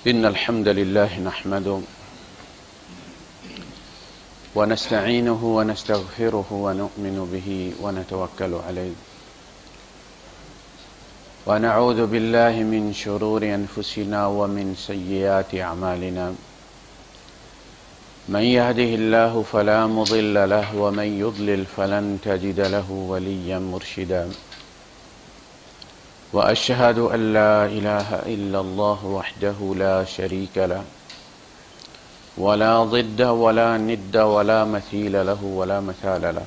إن الحمد لله نحمده ونستعينه ونستغفره ونؤمن به ونتوكل عليه ونعوذ بالله من شرور أنفسنا ومن سيئات أعمالنا من يهده الله فلا مضل له ومن يضلل فلن تجد له وليا مرشدا وأشهد أن لا إله إلا الله وحده لا شريك له ولا ضد ولا ند ولا مثيل له ولا مثال له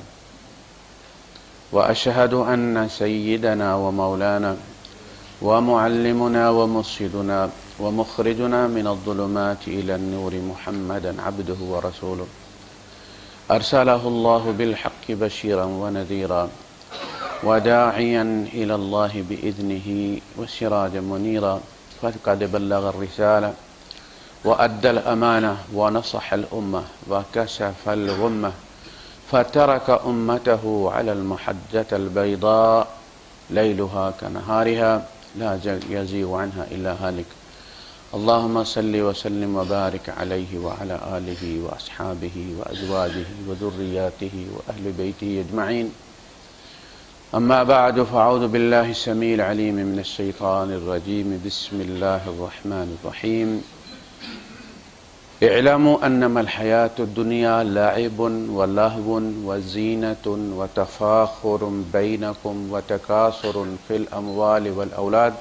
وأشهد أن سيدنا ومولانا ومعلمنا ومرشدنا ومخرجنا من الظلمات إلى النور محمدا عبده ورسوله أرسله الله بالحق بشيرا ونذيرا وداعيا إلى الله بإذنه وسراجا منيرا فقد بلغ الرسالة وأدى الأمانة ونصح الأمة وكشف الغمة فترك أمته على المحجة البيضاء ليلها كنهارها لا يزيغ عنها إلا هالك اللهم صل وسلم وبارك عليه وعلى آله وأصحابه وأزواجه وذرياته وأهل بيته أجمعين أما بعد فأعوذ بالله السميع العليم من الشيطان الرجيم بسم الله الرحمن الرحيم اعلموا أنما الحياة الدنيا لعب ولهو وزينة وتفاخر بينكم وتكاثر في الأموال والأولاد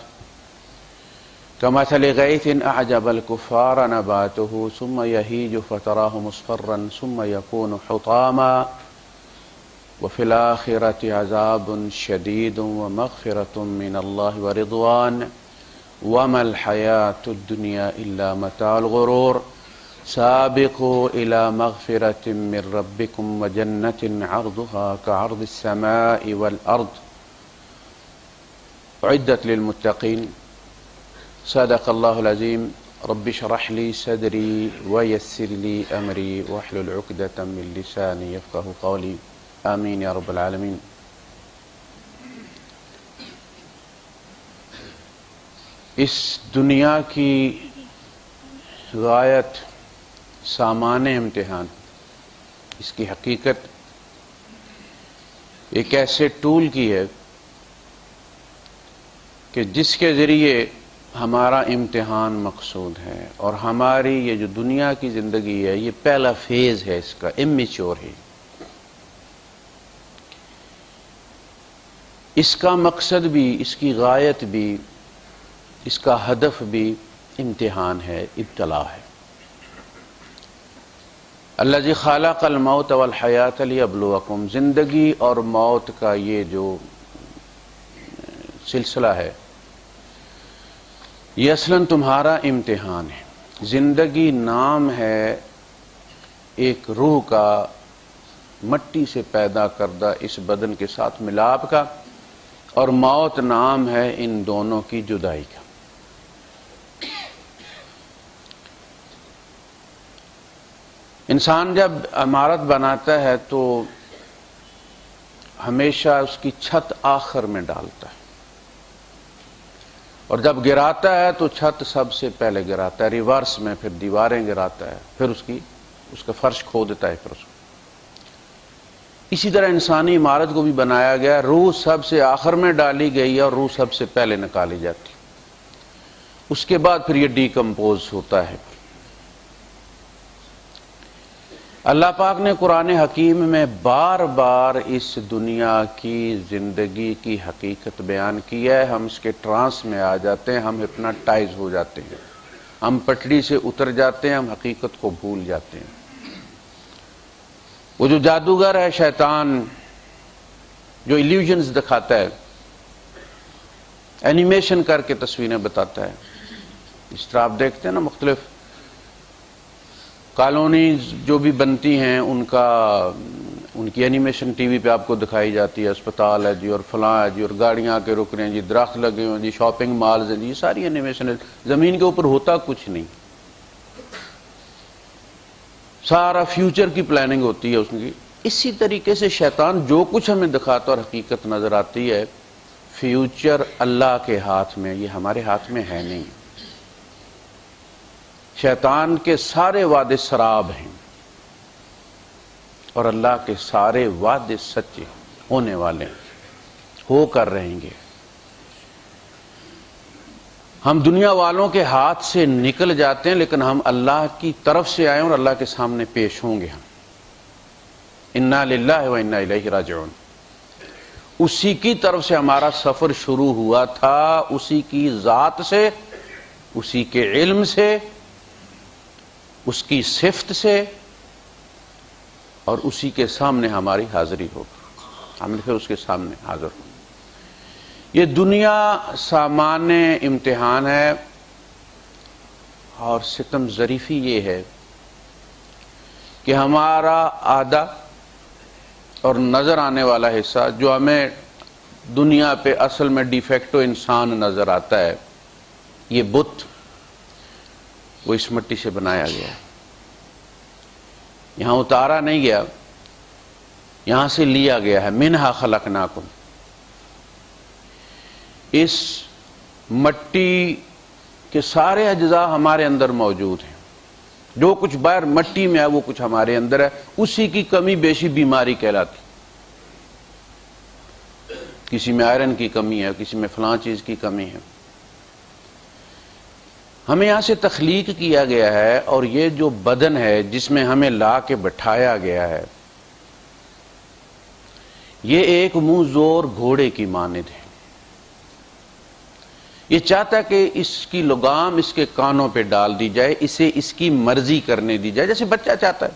كمثل غيث أعجب الكفار نباته ثم يهيج فتراه مصفرا ثم يكون حطاما وفي الآخرة عذاب شديد ومغفرة من الله ورضوان وما الحياة الدنيا إلا متاع الغرور سابقوا إلى مغفرة من ربكم وجنة عرضها كعرض السماء والأرض أعدت للمتقين صدق الله العظيم رب اشرح لي صدري ويسر لي أمري واحلل عقدة من لساني يفقه قولي آمین یا رب العالمین۔ اس دنیا کی غایت سامان امتحان، اس کی حقیقت ایک ایسے ٹول کی ہے کہ جس کے ذریعے ہمارا امتحان مقصود ہے، اور ہماری یہ جو دنیا کی زندگی ہے یہ پہلا فیز ہے، اس کا امیچور ہے۔ اس کا مقصد بھی، اس کی غایت بھی، اس کا ہدف بھی امتحان ہے، ابتلا ہے۔ الذی خلق الموت والحیاۃ لیبلوکم، زندگی اور موت کا یہ جو سلسلہ ہے یہ اصلاً تمہارا امتحان ہے۔ زندگی نام ہے ایک روح کا مٹی سے پیدا کردہ اس بدن کے ساتھ ملاپ کا، اور موت نام ہے ان دونوں کی جدائی کا۔ انسان جب عمارت بناتا ہے تو ہمیشہ اس کی چھت آخر میں ڈالتا ہے، اور جب گراتا ہے تو چھت سب سے پہلے گراتا ہے، ریورس میں، پھر دیواریں گراتا ہے، پھر اس کا فرش کھودتا ہے، پھر اس کو۔ اسی طرح انسانی عمارت کو بھی بنایا گیا، روح سب سے آخر میں ڈالی گئی ہے اور روح سب سے پہلے نکالی جاتی، اس کے بعد پھر یہ ڈیکمپوز ہوتا ہے۔ اللہ پاک نے قرآن حکیم میں بار بار اس دنیا کی زندگی کی حقیقت بیان کی ہے، ہم اس کے ٹرانس میں آ جاتے ہیں، ہم ہپناٹائز ہو جاتے ہیں، ہم پٹڑی سے اتر جاتے ہیں، ہم حقیقت کو بھول جاتے ہیں۔ وہ جو جادوگر ہے شیطان، جو ایلیوژنز دکھاتا ہے، اینیمیشن کر کے تصویریں بتاتا ہے، اس طرح آپ دیکھتے ہیں نا مختلف کالونیز جو بھی بنتی ہیں ان کی اینیمیشن ٹی وی پہ آپ کو دکھائی جاتی ہے، اسپتال ہے جی، اور فلاں ہے جی، اور گاڑیاں آ کے رک رہے ہیں جی، درخت لگے ہوئے جی، شاپنگ مالز ہیں جی، یہ ساری اینیمیشن ہے۔ زمین کے اوپر ہوتا کچھ نہیں، سارا فیوچر کی پلاننگ ہوتی ہے اس کی۔ اسی طریقے سے شیطان جو کچھ ہمیں دکھاتا اور حقیقت نظر آتی ہے، فیوچر اللہ کے ہاتھ میں، یہ ہمارے ہاتھ میں ہے نہیں۔ شیطان کے سارے وعدے سراب ہیں اور اللہ کے سارے وعدے سچے ہونے والے ہیں، ہو کر رہیں گے۔ ہم دنیا والوں کے ہاتھ سے نکل جاتے ہیں، لیکن ہم اللہ کی طرف سے آئے اور اللہ کے سامنے پیش ہوں گے۔ ہم انا للہ و انا الیہ راجعون، اسی کی طرف سے ہمارا سفر شروع ہوا تھا، اسی کی ذات سے، اسی کے علم سے، اس کی صفت سے، اور اسی کے سامنے ہماری حاضری ہوگی، ہم پھر اس کے سامنے حاضر ہوں۔ یہ دنیا سامان امتحان ہے، اور ستم ظریفی یہ ہے کہ ہمارا آدھا اور نظر آنے والا حصہ جو ہمیں دنیا پہ اصل میں ڈیفیکٹو انسان نظر آتا ہے، یہ بت، وہ اس مٹی سے بنایا گیا ہے، یہاں اتارا نہیں گیا، یہاں سے لیا گیا ہے۔ منہا خلقناکم، اس مٹی کے سارے اجزاء ہمارے اندر موجود ہیں، جو کچھ باہر مٹی میں ہے وہ کچھ ہمارے اندر ہے، اسی کی کمی بیشی بیماری کہلاتی۔ کسی میں آئرن کی کمی ہے، کسی میں فلاں چیز کی کمی ہے۔ ہمیں یہاں سے تخلیق کیا گیا ہے، اور یہ جو بدن ہے جس میں ہمیں لا کے بٹھایا گیا ہے، یہ ایک منہ زور گھوڑے کی مانند ہے۔ یہ چاہتا ہے کہ اس کی لگام اس کے کانوں پہ ڈال دی جائے، اسے اس کی مرضی کرنے دی جائے، جیسے بچہ چاہتا ہے۔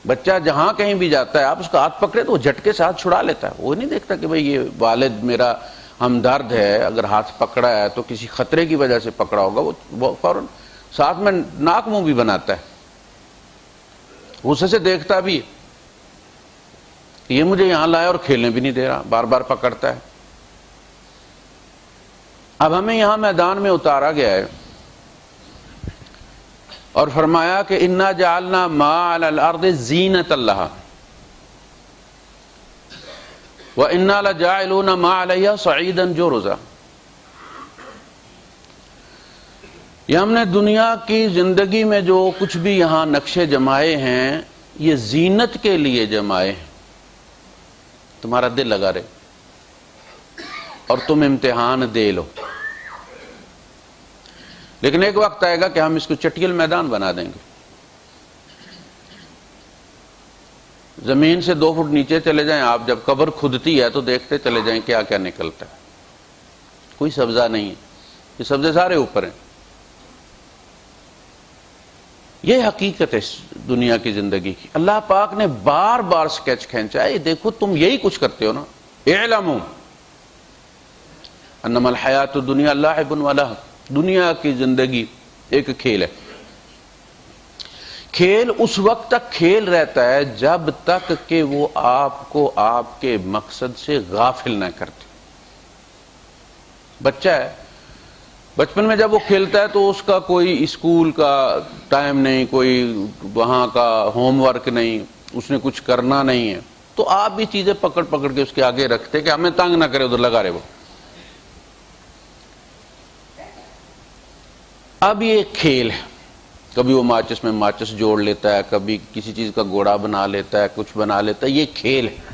بچہ جہاں کہیں بھی جاتا ہے، آپ اس کا ہاتھ پکڑے تو وہ جھٹکے سے ہاتھ چھڑا لیتا ہے، وہ نہیں دیکھتا کہ بھئی یہ والد میرا ہمدرد ہے، اگر ہاتھ پکڑا ہے تو کسی خطرے کی وجہ سے پکڑا ہوگا، وہ فوراً ساتھ میں ناک منہ بھی بناتا ہے، غصے سے دیکھتا بھی ہے کہ یہ مجھے یہاں لایا اور کھیلنے بھی نہیں دے رہا، بار بار پکڑتا ہے۔ اب ہمیں یہاں میدان میں اتارا گیا ہے اور فرمایا کہ انا جعلنا ما علی الارض زینۃ لہا وانا لجاعلون ما علیہا صعیدا جرزا۔ یہ ہم نے دنیا کی زندگی میں جو کچھ بھی یہاں نقشے جمائے ہیں، یہ زینت کے لیے جمائے ہیں، تمہارا دل لگا رہے اور تم امتحان دے لو، لیکن ایک وقت آئے گا کہ ہم اس کو چٹیل میدان بنا دیں گے۔ زمین سے 2 فٹ نیچے چلے جائیں آپ، جب قبر کھدتی ہے تو دیکھتے چلے جائیں کیا کیا نکلتا ہے، کوئی سبزہ نہیں ہے، یہ سبزے سارے اوپر ہیں۔ یہ حقیقت ہے دنیا کی زندگی کی۔ اللہ پاک نے بار بار سکیچ کھینچا ہے، یہ دیکھو تم یہی کچھ کرتے ہو نا، اعلموا انما الحیات الدنیا لعب و لہو، دنیا کی زندگی ایک کھیل ہے۔ کھیل اس وقت تک کھیل رہتا ہے جب تک کہ وہ آپ کو آپ کے مقصد سے غافل نہ کرتے۔ بچہ ہے، بچپن میں جب وہ کھیلتا ہے تو اس کا کوئی اسکول کا ٹائم نہیں، کوئی وہاں کا ہوم ورک نہیں، اس نے کچھ کرنا نہیں ہے، تو آپ بھی چیزیں پکڑ پکڑ کے اس کے آگے رکھتے کہ ہمیں تنگ نہ کرے، ادھر لگا رہے وہ۔ اب یہ کھیل ہے، کبھی وہ ماچس میں ماچس جوڑ لیتا ہے، کبھی کسی چیز کا گوڑا بنا لیتا ہے، کچھ بنا لیتا ہے، یہ کھیل ہے۔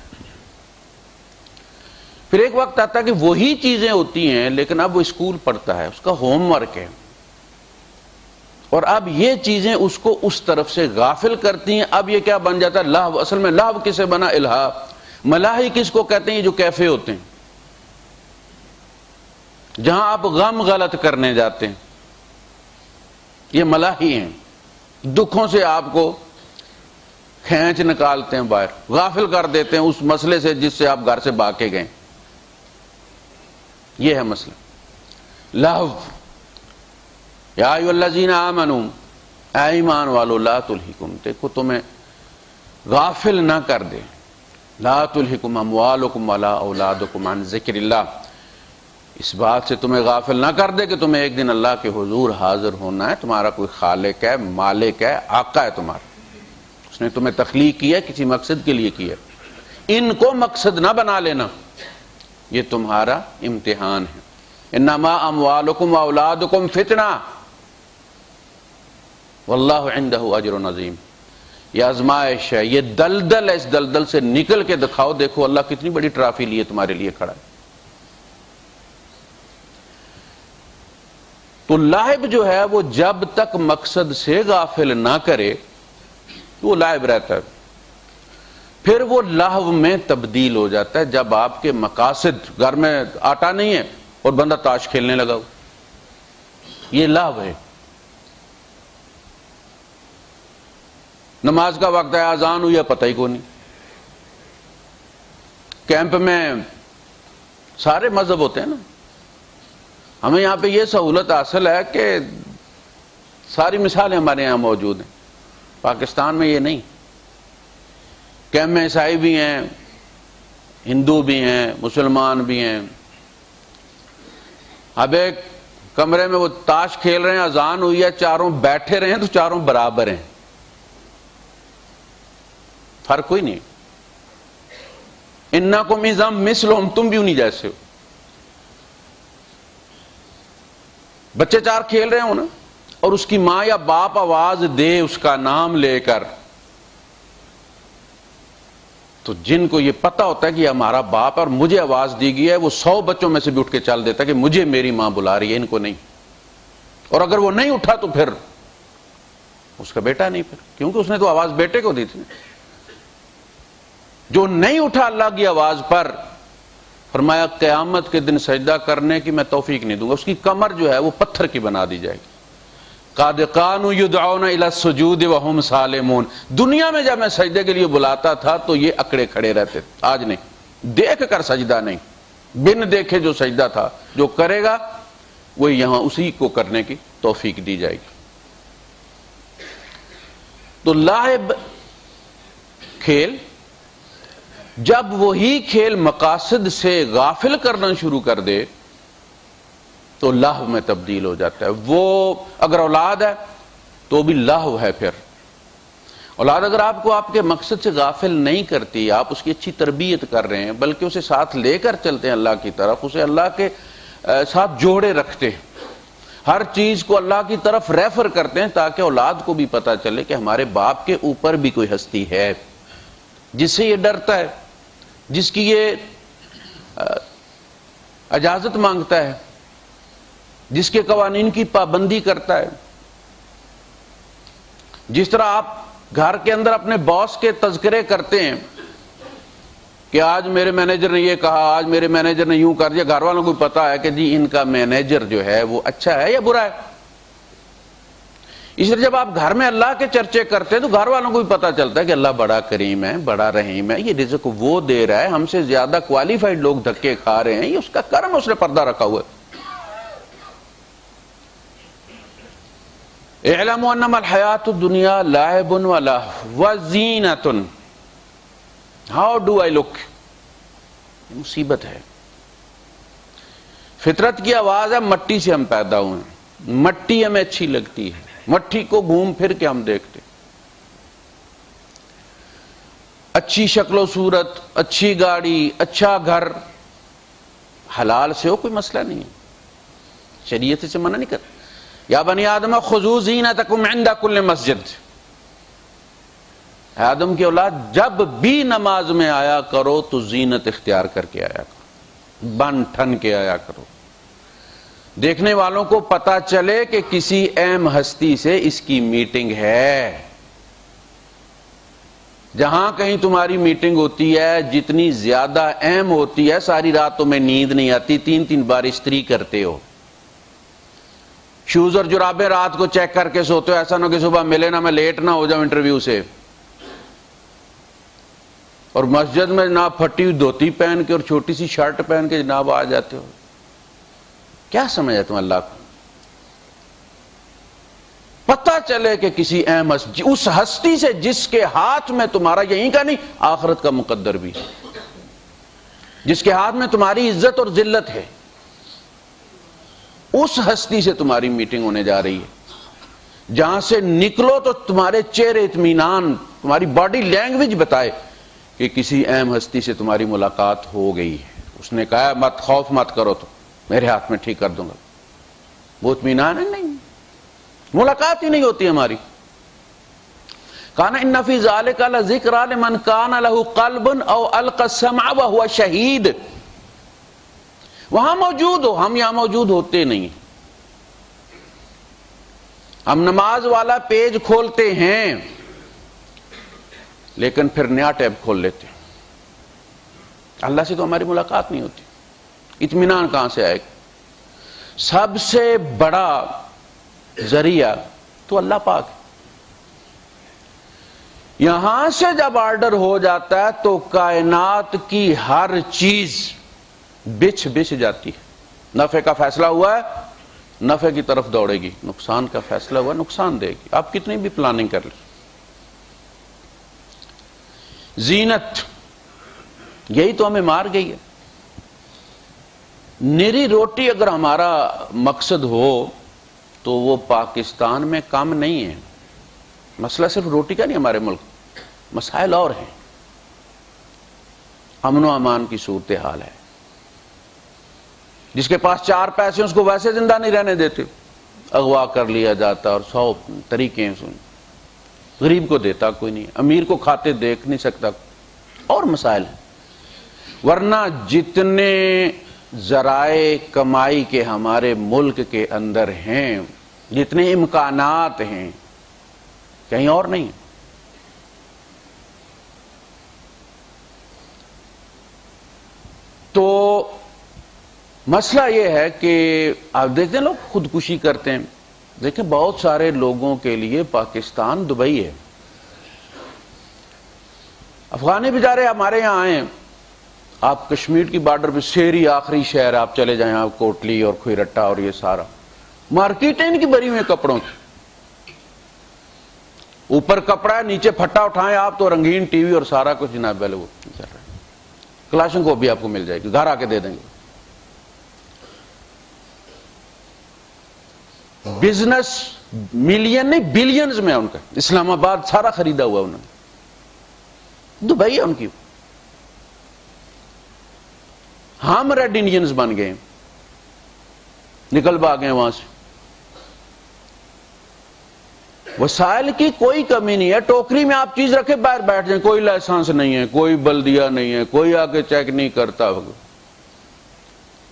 پھر ایک وقت آتا ہے کہ وہی چیزیں ہوتی ہیں، لیکن اب وہ اسکول پڑھتا ہے، اس کا ہوم ورک ہے، اور اب یہ چیزیں اس کو اس طرف سے غافل کرتی ہیں۔ اب یہ کیا بن جاتا ہے؟ لہو۔ اصل میں لہو کسے بنا؟ الہا۔ ملاحی کس کو کہتے ہیں؟ یہ جو کیفے ہوتے ہیں، جہاں آپ غم غلط کرنے جاتے ہیں، یہ ملاحی ہیں، دکھوں سے آپ کو کھینچ نکالتے ہیں باہر، غافل کر دیتے ہیں اس مسئلے سے جس سے آپ گھر سے بھاگ کے گئے۔ یہ ہے مسئلہ لہو۔ یا ایھا الذین آمنوا، اے ایمان والو، لا تلہکم، دیکھو تمہیں غافل نہ کر دے، لا تلہکم اموالکم ولا اولادکم عن ذکر اللہ، اس بات سے تمہیں غافل نہ کر دے کہ تمہیں ایک دن اللہ کے حضور حاضر ہونا ہے، تمہارا کوئی خالق ہے، مالک ہے، آقا ہے تمہارا، اس نے تمہیں تخلیق کیا ہے، کسی مقصد کے لیے کیا ہے، ان کو مقصد نہ بنا لینا، یہ تمہارا امتحان ہے۔ انما اموالکم واولادکم فتنہ، واللہ عندہ اجر عظیم. یہ آزمائش ہے، یہ دلدل ہے، اس دلدل سے نکل کے دکھاؤ، دیکھو اللہ کتنی بڑی ٹرافی لیے تمہارے لیے کھڑا ہے. تو لاعب جو ہے وہ جب تک مقصد سے غافل نہ کرے تو وہ لاعب رہتا ہے، پھر وہ لہو میں تبدیل ہو جاتا ہے. جب آپ کے مقاصد، گھر میں آٹا نہیں ہے اور بندہ تاش کھیلنے لگا ہو، یہ لہو ہے. نماز کا وقت ہے، اذان ہوئی ہے، پتہ ہی کو نہیں. کیمپ میں سارے مذہب ہوتے ہیں نا، ہمیں یہاں پہ یہ سہولت حاصل ہے کہ ساری مثالیں ہمارے یہاں موجود ہیں. پاکستان میں یہ نہیں. کیمپ میں عیسائی بھی ہیں، ہندو بھی ہیں، مسلمان بھی ہیں. اب ایک کمرے میں وہ تاش کھیل رہے ہیں، اذان ہوئی ہے، چاروں بیٹھے رہے ہیں تو چاروں برابر ہیں، فرق کوئی نہیں. انکم اذا مثلہم، تم بھی انہی جیسے ہو. بچے چار کھیل رہے ہوں نا، اور اس کی ماں یا باپ آواز دے اس کا نام لے کر، تو جن کو یہ پتہ ہوتا ہے کہ یہ ہمارا باپ ہے اور مجھے آواز دی گئی ہے، وہ 100 بچوں میں سے بھی اٹھ کے چل دیتا ہے کہ مجھے میری ماں بلا رہی ہے، ان کو نہیں. اور اگر وہ نہیں اٹھا تو پھر اس کا بیٹا نہیں، پھر کیونکہ اس نے تو آواز بیٹے کو دی تھی. جو نہیں اٹھا اللہ کی آواز پر، فرمایا قیامت کے دن سجدہ کرنے کی میں توفیق نہیں دوں گا، اس کی کمر جو ہے وہ پتھر کی بنا دی جائے گی. قَدْ كَانُوا يُدْعَوْنَ إِلَى السُّجُودِ وَهُمْ سَالِمُونَ. دنیا میں جب میں سجدے کے لیے بلاتا تھا تو یہ اکڑے کھڑے رہتے تھے، آج نہیں. دیکھ کر سجدہ نہیں، بن دیکھے جو سجدہ تھا، جو کرے گا وہ یہاں اسی کو کرنے کی توفیق دی جائے گی. تو لاعب کھیل، جب وہی کھیل مقاصد سے غافل کرنا شروع کر دے تو لہو میں تبدیل ہو جاتا ہے. وہ اگر اولاد ہے تو بھی لہو ہے. پھر اولاد اگر آپ کو آپ کے مقصد سے غافل نہیں کرتی، آپ اس کی اچھی تربیت کر رہے ہیں، بلکہ اسے ساتھ لے کر چلتے ہیں اللہ کی طرف، اسے اللہ کے ساتھ جوڑے رکھتے ہیں، ہر چیز کو اللہ کی طرف ریفر کرتے ہیں، تاکہ اولاد کو بھی پتہ چلے کہ ہمارے باپ کے اوپر بھی کوئی ہستی ہے جس سے یہ ڈرتا ہے، جس کی یہ اجازت مانگتا ہے، جس کے قوانین کی پابندی کرتا ہے. جس طرح آپ گھر کے اندر اپنے باس کے تذکرے کرتے ہیں کہ آج میرے مینیجر نے یہ کہا، آج میرے مینیجر نے یوں کر دیا، گھر والوں کو پتا ہے کہ جی ان کا مینیجر جو ہے وہ اچھا ہے یا برا ہے. اس لیے جب آپ گھر میں اللہ کے چرچے کرتے ہیں تو گھر والوں کو بھی پتا چلتا ہے کہ اللہ بڑا کریم ہے، بڑا رحیم ہے، یہ رزق وہ دے رہا ہے، ہم سے زیادہ کوالیفائڈ لوگ دھکے کھا رہے ہیں، یہ اس کا کرم، اس نے پردہ رکھا ہوا ہے. اعلموا انما الحیات الدنیا لعب ولہو وزینۃ. ہاؤ ڈو آئی لک؟ مصیبت ہے. فطرت کی آواز ہے، مٹی سے ہم پیدا ہوئے ہیں، مٹی ہمیں اچھی لگتی ہے، مٹی کو گھوم پھر کے ہم دیکھتے، اچھی شکل و صورت، اچھی گاڑی، اچھا گھر، حلال سے ہو کوئی مسئلہ نہیں ہے، شریعت سے منع نہیں کرتا. یا بنی آدم خذوا زینتکم عند کل مسجد. آدم کی اولاد جب بھی نماز میں آیا کرو تو زینت اختیار کر کے آیا کرو، بن ٹھن کے آیا کرو، دیکھنے والوں کو پتا چلے کہ کسی اہم ہستی سے اس کی میٹنگ ہے. جہاں کہیں تمہاری میٹنگ ہوتی ہے، جتنی زیادہ اہم ہوتی ہے، ساری رات تمہیں نیند نہیں آتی، 3 بار استری کرتے ہو، شوز اور جرابیں رات کو چیک کر کے سوتے ہو، ایسا نہ کہ صبح ملے نہ میں لیٹ نہ ہو جاؤں انٹرویو سے. اور مسجد میں جناب پھٹی ہوئی دھوتی پہن کے اور چھوٹی سی شرٹ پہن کے جناب آ جاتے ہو. کیا سمجھا تم اللہ کو؟ پتہ چلے کہ کسی اہم اس ہستی سے جس کے ہاتھ میں تمہارا یہیں کا نہیں آخرت کا مقدر بھی، جس کے ہاتھ میں تمہاری عزت اور ذلت ہے، اس ہستی سے تمہاری میٹنگ ہونے جا رہی ہے. جہاں سے نکلو تو تمہارے چہرے اطمینان، تمہاری باڈی لینگویج بتائے کہ کسی اہم ہستی سے تمہاری ملاقات ہو گئی ہے. اس نے کہا مت خوف مت کرو، تو میرے ہاتھ میں ٹھیک کر دوں گا. وہ اطمینان ہے؟ نہیں، ملاقات ہی نہیں ہوتی ہماری. کان ان فی ذلک لذکری لمن کان لہ قلب او القی السمع وہو شہید. وہاں موجود ہو، ہم یہاں موجود ہوتے نہیں. ہم نماز والا پیج کھولتے ہیں لیکن پھر نیا ٹیب کھول لیتے ہیں. اللہ سے تو ہماری ملاقات نہیں ہوتی، اطمینان کہاں سے آئے گا؟ سب سے بڑا ذریعہ تو اللہ پاک ہے. یہاں سے جب آرڈر ہو جاتا ہے تو کائنات کی ہر چیز بچھ جاتی ہے. نفع کا فیصلہ ہوا ہے، نفع کی طرف دوڑے گی. نقصان کا فیصلہ ہوا، نقصان دے گی. آپ کتنی بھی پلاننگ کر لیں. زینت یہی تو ہمیں مار گئی ہے. نری روٹی اگر ہمارا مقصد ہو تو وہ پاکستان میں کم نہیں ہے. مسئلہ صرف روٹی کا نہیں، ہمارے ملک مسائل اور ہیں. امن و امان کی صورتحال ہے. جس کے پاس 4 پیسے اس کو ویسے زندہ نہیں رہنے دیتے، اغوا کر لیا جاتا اور 100 طریقے ہیں. غریب کو دیتا کوئی نہیں، امیر کو کھاتے دیکھ نہیں سکتا، اور مسائل ہیں. ورنہ جتنے ذرائع کمائی کے ہمارے ملک کے اندر ہیں، جتنے امکانات ہیں، کہیں اور نہیں. تو مسئلہ یہ ہے کہ آپ دیکھتے ہیں لوگ خودکشی کرتے ہیں. دیکھیں بہت سارے لوگوں کے لیے پاکستان دبئی ہے. افغانی بیچارے ہمارے یہاں آئے ہیں. آپ کشمیر کی بارڈر پہ سیری آخری شہر آپ چلے جائیں، آپ کوٹلی اور کھوئی اور یہ سارا مارکیٹ ہے ان کی بری ہوئی کپڑوں کی. اوپر کپڑا ہے، نیچے پھٹا اٹھائیں آپ تو رنگین ٹی وی اور سارا کچھ جناب وہ چل رہا ہے. کلاشن کو بھی آپ کو مل جائے گی، گھر آ کے دے دیں گے. بزنس ملین نہیں بلینز میں ان کا. اسلام آباد سارا خریدا ہوا انہوں نے. دبئی ہے ان کی. ہم ریڈ انڈینز بن گئے، نکل بھاگے وہاں سے. وسائل کی کوئی کمی نہیں ہے. ٹوکری میں آپ چیز رکھے باہر بیٹھ جائیں، کوئی لائسنس نہیں ہے، کوئی بلدیہ نہیں ہے، کوئی آگے چیک نہیں کرتا.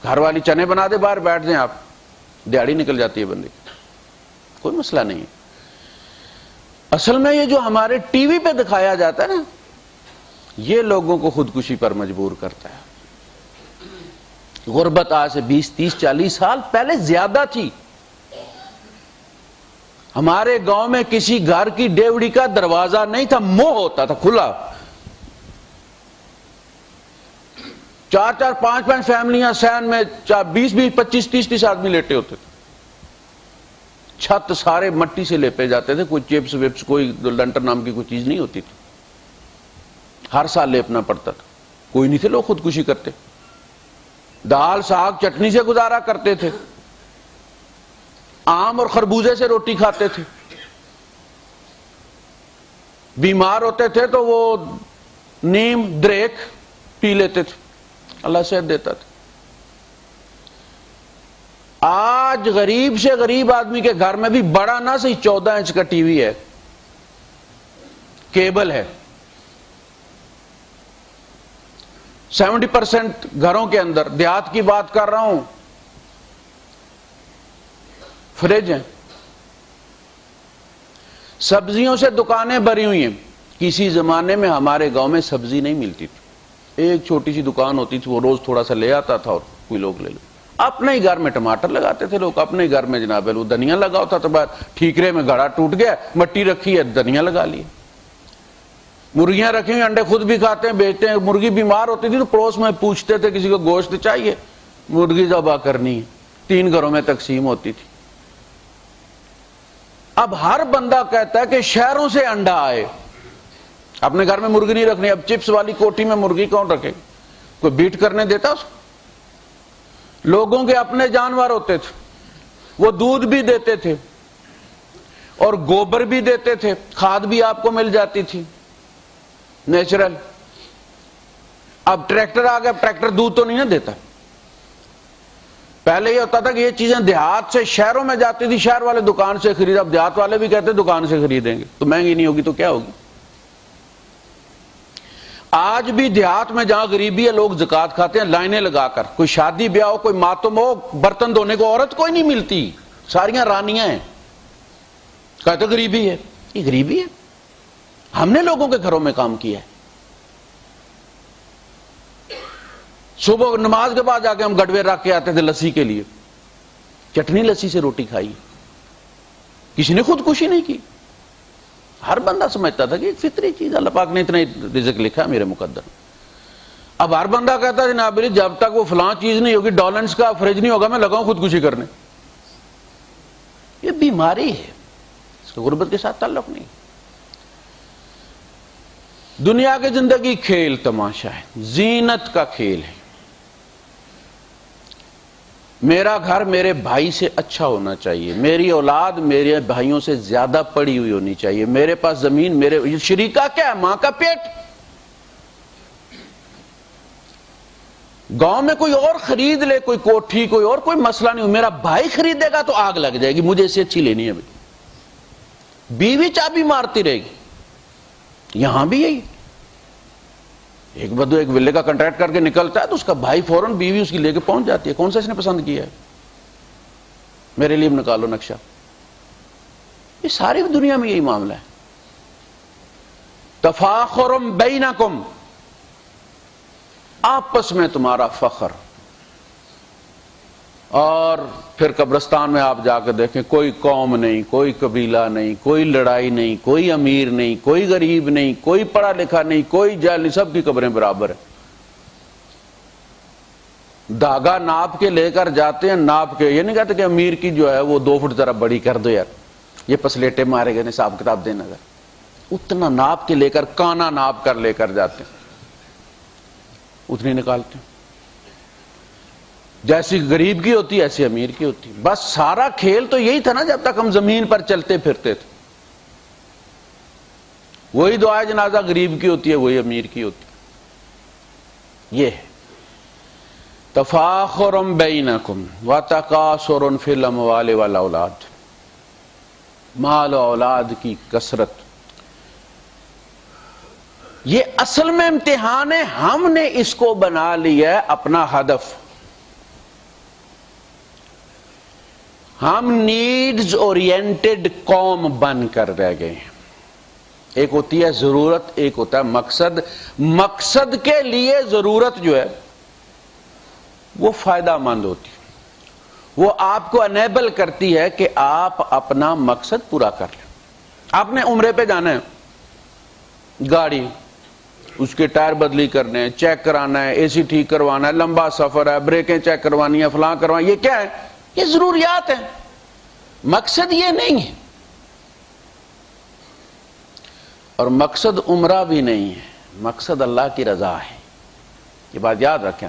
گھر والی چنے بنا دے باہر بیٹھ جائیں آپ، دیہڑی نکل جاتی ہے بندے کی، کوئی مسئلہ نہیں ہے. اصل میں یہ جو ہمارے ٹی وی پہ دکھایا جاتا ہے نا، یہ لوگوں کو خودکشی پر مجبور کرتا ہے. غربت آج سے 20 30 40 سال پہلے زیادہ تھی. ہمارے گاؤں میں کسی گھر کی ڈیوڑی کا دروازہ نہیں تھا، منہ ہوتا تھا کھلا. 4 5 5 فیملیاں سین میں 20 20 25 30 30 آدمی لیٹے ہوتے تھے. چھت سارے مٹی سے لیپے جاتے تھے. کوئی چپس وپس کوئی لنٹر نام کی کوئی چیز نہیں ہوتی تھی. ہر سال لیپنا پڑتا تھا. کوئی نہیں تھے لوگ خودکشی کرتے. دال ساگ چٹنی سے گزارا کرتے تھے. آم اور خربوزے سے روٹی کھاتے تھے. بیمار ہوتے تھے تو وہ نیم دریک پی لیتے تھے، اللہ صحت دیتا تھا. آج غریب سے غریب آدمی کے گھر میں بھی بڑا نہ صحیح 14 انچ کا ٹی وی ہے، کیبل ہے. 70% گھروں کے اندر، دیہات کی بات کر رہا ہوں، فریج ہیں. سبزیوں سے دکانیں بھری ہوئی ہیں. کسی زمانے میں ہمارے گاؤں میں سبزی نہیں ملتی تھی. ایک چھوٹی سی دکان ہوتی تھی، وہ روز تھوڑا سا لے آتا تھا اور کوئی لوگ لے لو. اپنے ہی گھر میں ٹماٹر لگاتے تھے لوگ، اپنے ہی گھر میں جناب وہ دھنیا لگا ہوتا تھا. بعد ٹھیکرے میں گھڑا ٹوٹ گیا، مٹی رکھی ہے، دھنیا لگا لی. مرغیاں رکھی ہوئی، انڈے خود بھی کھاتے ہیں بیچتے ہیں. مرغی بیمار ہوتی تھی تو پڑوس میں پوچھتے تھے کسی کو گوشت چاہیے، مرغی ذبح کرنی ہے. 3 گھروں میں تقسیم ہوتی تھی. اب ہر بندہ کہتا ہے کہ شہروں سے انڈا آئے. اپنے گھر میں مرغی نہیں رکھنی. اب چپس والی کوٹھی میں مرغی کون رکھے؟ کوئی بیٹ کرنے دیتا اس کو؟ لوگوں کے اپنے جانور ہوتے تھے، وہ دودھ بھی دیتے تھے اور گوبر بھی دیتے تھے، کھاد بھی آپ کو مل جاتی تھی نیچرل. اب ٹریکٹر آ گیا، ٹریکٹر دودھ تو نہیں نہ دیتا. پہلے یہ ہوتا تھا کہ یہ چیزیں دیہات سے شہروں میں جاتی تھی، شہر والے دکان سے خرید، اب دیہات والے بھی کہتے دکان سے خریدیں گے، تو مہنگی نہیں ہوگی تو کیا ہوگی؟ آج بھی دیہات میں جہاں غریبی ہے لوگ زکوٰۃ کھاتے ہیں لائنیں لگا کر، کوئی شادی بیاہ ہو، کوئی ماتم ہو، برتن دھونے کو عورت کوئی نہیں ملتی، ساریاں رانیاں ہیں، کہتے غریبی ہے۔ یہ غریبی ہے؟ ہم نے لوگوں کے گھروں میں کام کیا ہے۔ صبح نماز کے بعد جا کے ہم گڑوے رکھ کے آتے تھے لسی کے لیے، چٹنی لسی سے روٹی کھائی، کسی نے خودکشی نہیں کی۔ ہر بندہ سمجھتا تھا کہ ایک فطری چیز، اللہ پاک نے اتنا رزق لکھا ہے میرے مقدر۔ اب ہر بندہ کہتا ہے جناب علی جب تک وہ فلاں چیز نہیں ہوگی، ڈالنس کا فریج نہیں ہوگا، میں لگاؤں خودکشی کرنے۔ یہ بیماری ہے، اس کا غربت کے ساتھ تعلق نہیں۔ دنیا کی زندگی کھیل تماشا ہے، زینت کا کھیل ہے۔ میرا گھر میرے بھائی سے اچھا ہونا چاہیے، میری اولاد میرے بھائیوں سے زیادہ پڑھی ہوئی ہونی چاہیے، میرے پاس زمین، میرے شریکہ کیا ہے؟ ماں کا پیٹ۔ گاؤں میں کوئی اور خرید لے، کوئی کوٹھی، کوئی اور، کوئی مسئلہ نہیں ہو، میرا بھائی خریدے گا تو آگ لگ جائے گی، مجھے اسے اچھی لینی ہے۔ بیوی چابی مارتی رہے گی۔ یہاں بھی یہی، ایک بدو ایک ولے کا کنٹریکٹ کر کے نکلتا ہے تو اس کا بھائی فوراً بیوی اس کی لے کے پہنچ جاتی ہے، کون سا اس نے پسند کیا ہے، میرے لیے نکالو نقشہ۔ یہ ساری دنیا میں یہی معاملہ ہے۔ تفاخر بینکم، آپس میں تمہارا فخر، اور پھر قبرستان میں آپ جا کے دیکھیں کوئی قوم نہیں، کوئی قبیلہ نہیں، کوئی لڑائی نہیں، کوئی امیر نہیں، کوئی غریب نہیں، کوئی پڑھا لکھا نہیں، کوئی جاہل نہیں، سب کی قبریں برابر ہیں۔ دھاگا ناپ کے لے کر جاتے ہیں، ناپ کے، یہ نہیں کہتے کہ امیر کی جو ہے وہ 2 فٹ ذرا بڑی کر دو یار، یہ پسلیٹے مارے گئے، حساب کتاب دینا اگر اتنا ناپ کے لے کر، کانا ناپ کر لے کر جاتے ہیں، اتنی نکالتے ہیں۔ جیسی غریب کی ہوتی ایسی امیر کی ہوتی۔ بس سارا کھیل تو یہی تھا نا جب تک ہم زمین پر چلتے پھرتے تھے۔ وہی دعائے جنازہ غریب کی ہوتی ہے، وہی امیر کی ہوتی ہے۔ یہ ہے تفاخر بینکم وتکاثر فی الاموال والاولاد، مال و اولاد کی کثرت۔ یہ اصل میں امتحان ہے، ہم نے اس کو بنا لیا ہے اپنا ہدف۔ ہم نیڈز اورینٹڈ قوم بن کر رہ گئے ہیں۔ ایک ہوتی ہے ضرورت، ایک ہوتا ہے مقصد۔ مقصد کے لیے ضرورت جو ہے وہ فائدہ مند ہوتی ہے، وہ آپ کو انیبل کرتی ہے کہ آپ اپنا مقصد پورا کر لیں۔ آپ نے عمرے پہ جانا ہے، گاڑی، اس کے ٹائر بدلی کرنے ہیں، چیک کرانا ہے، اے سی ٹھیک کروانا ہے، لمبا سفر ہے، بریکیں چیک کروانی ہے، فلاں کروانی، یہ کیا ہے؟ یہ ضروریات ہیں، مقصد یہ نہیں ہے۔ اور مقصد عمرہ بھی نہیں ہے، مقصد اللہ کی رضا ہے۔ یہ بات یاد رکھیں،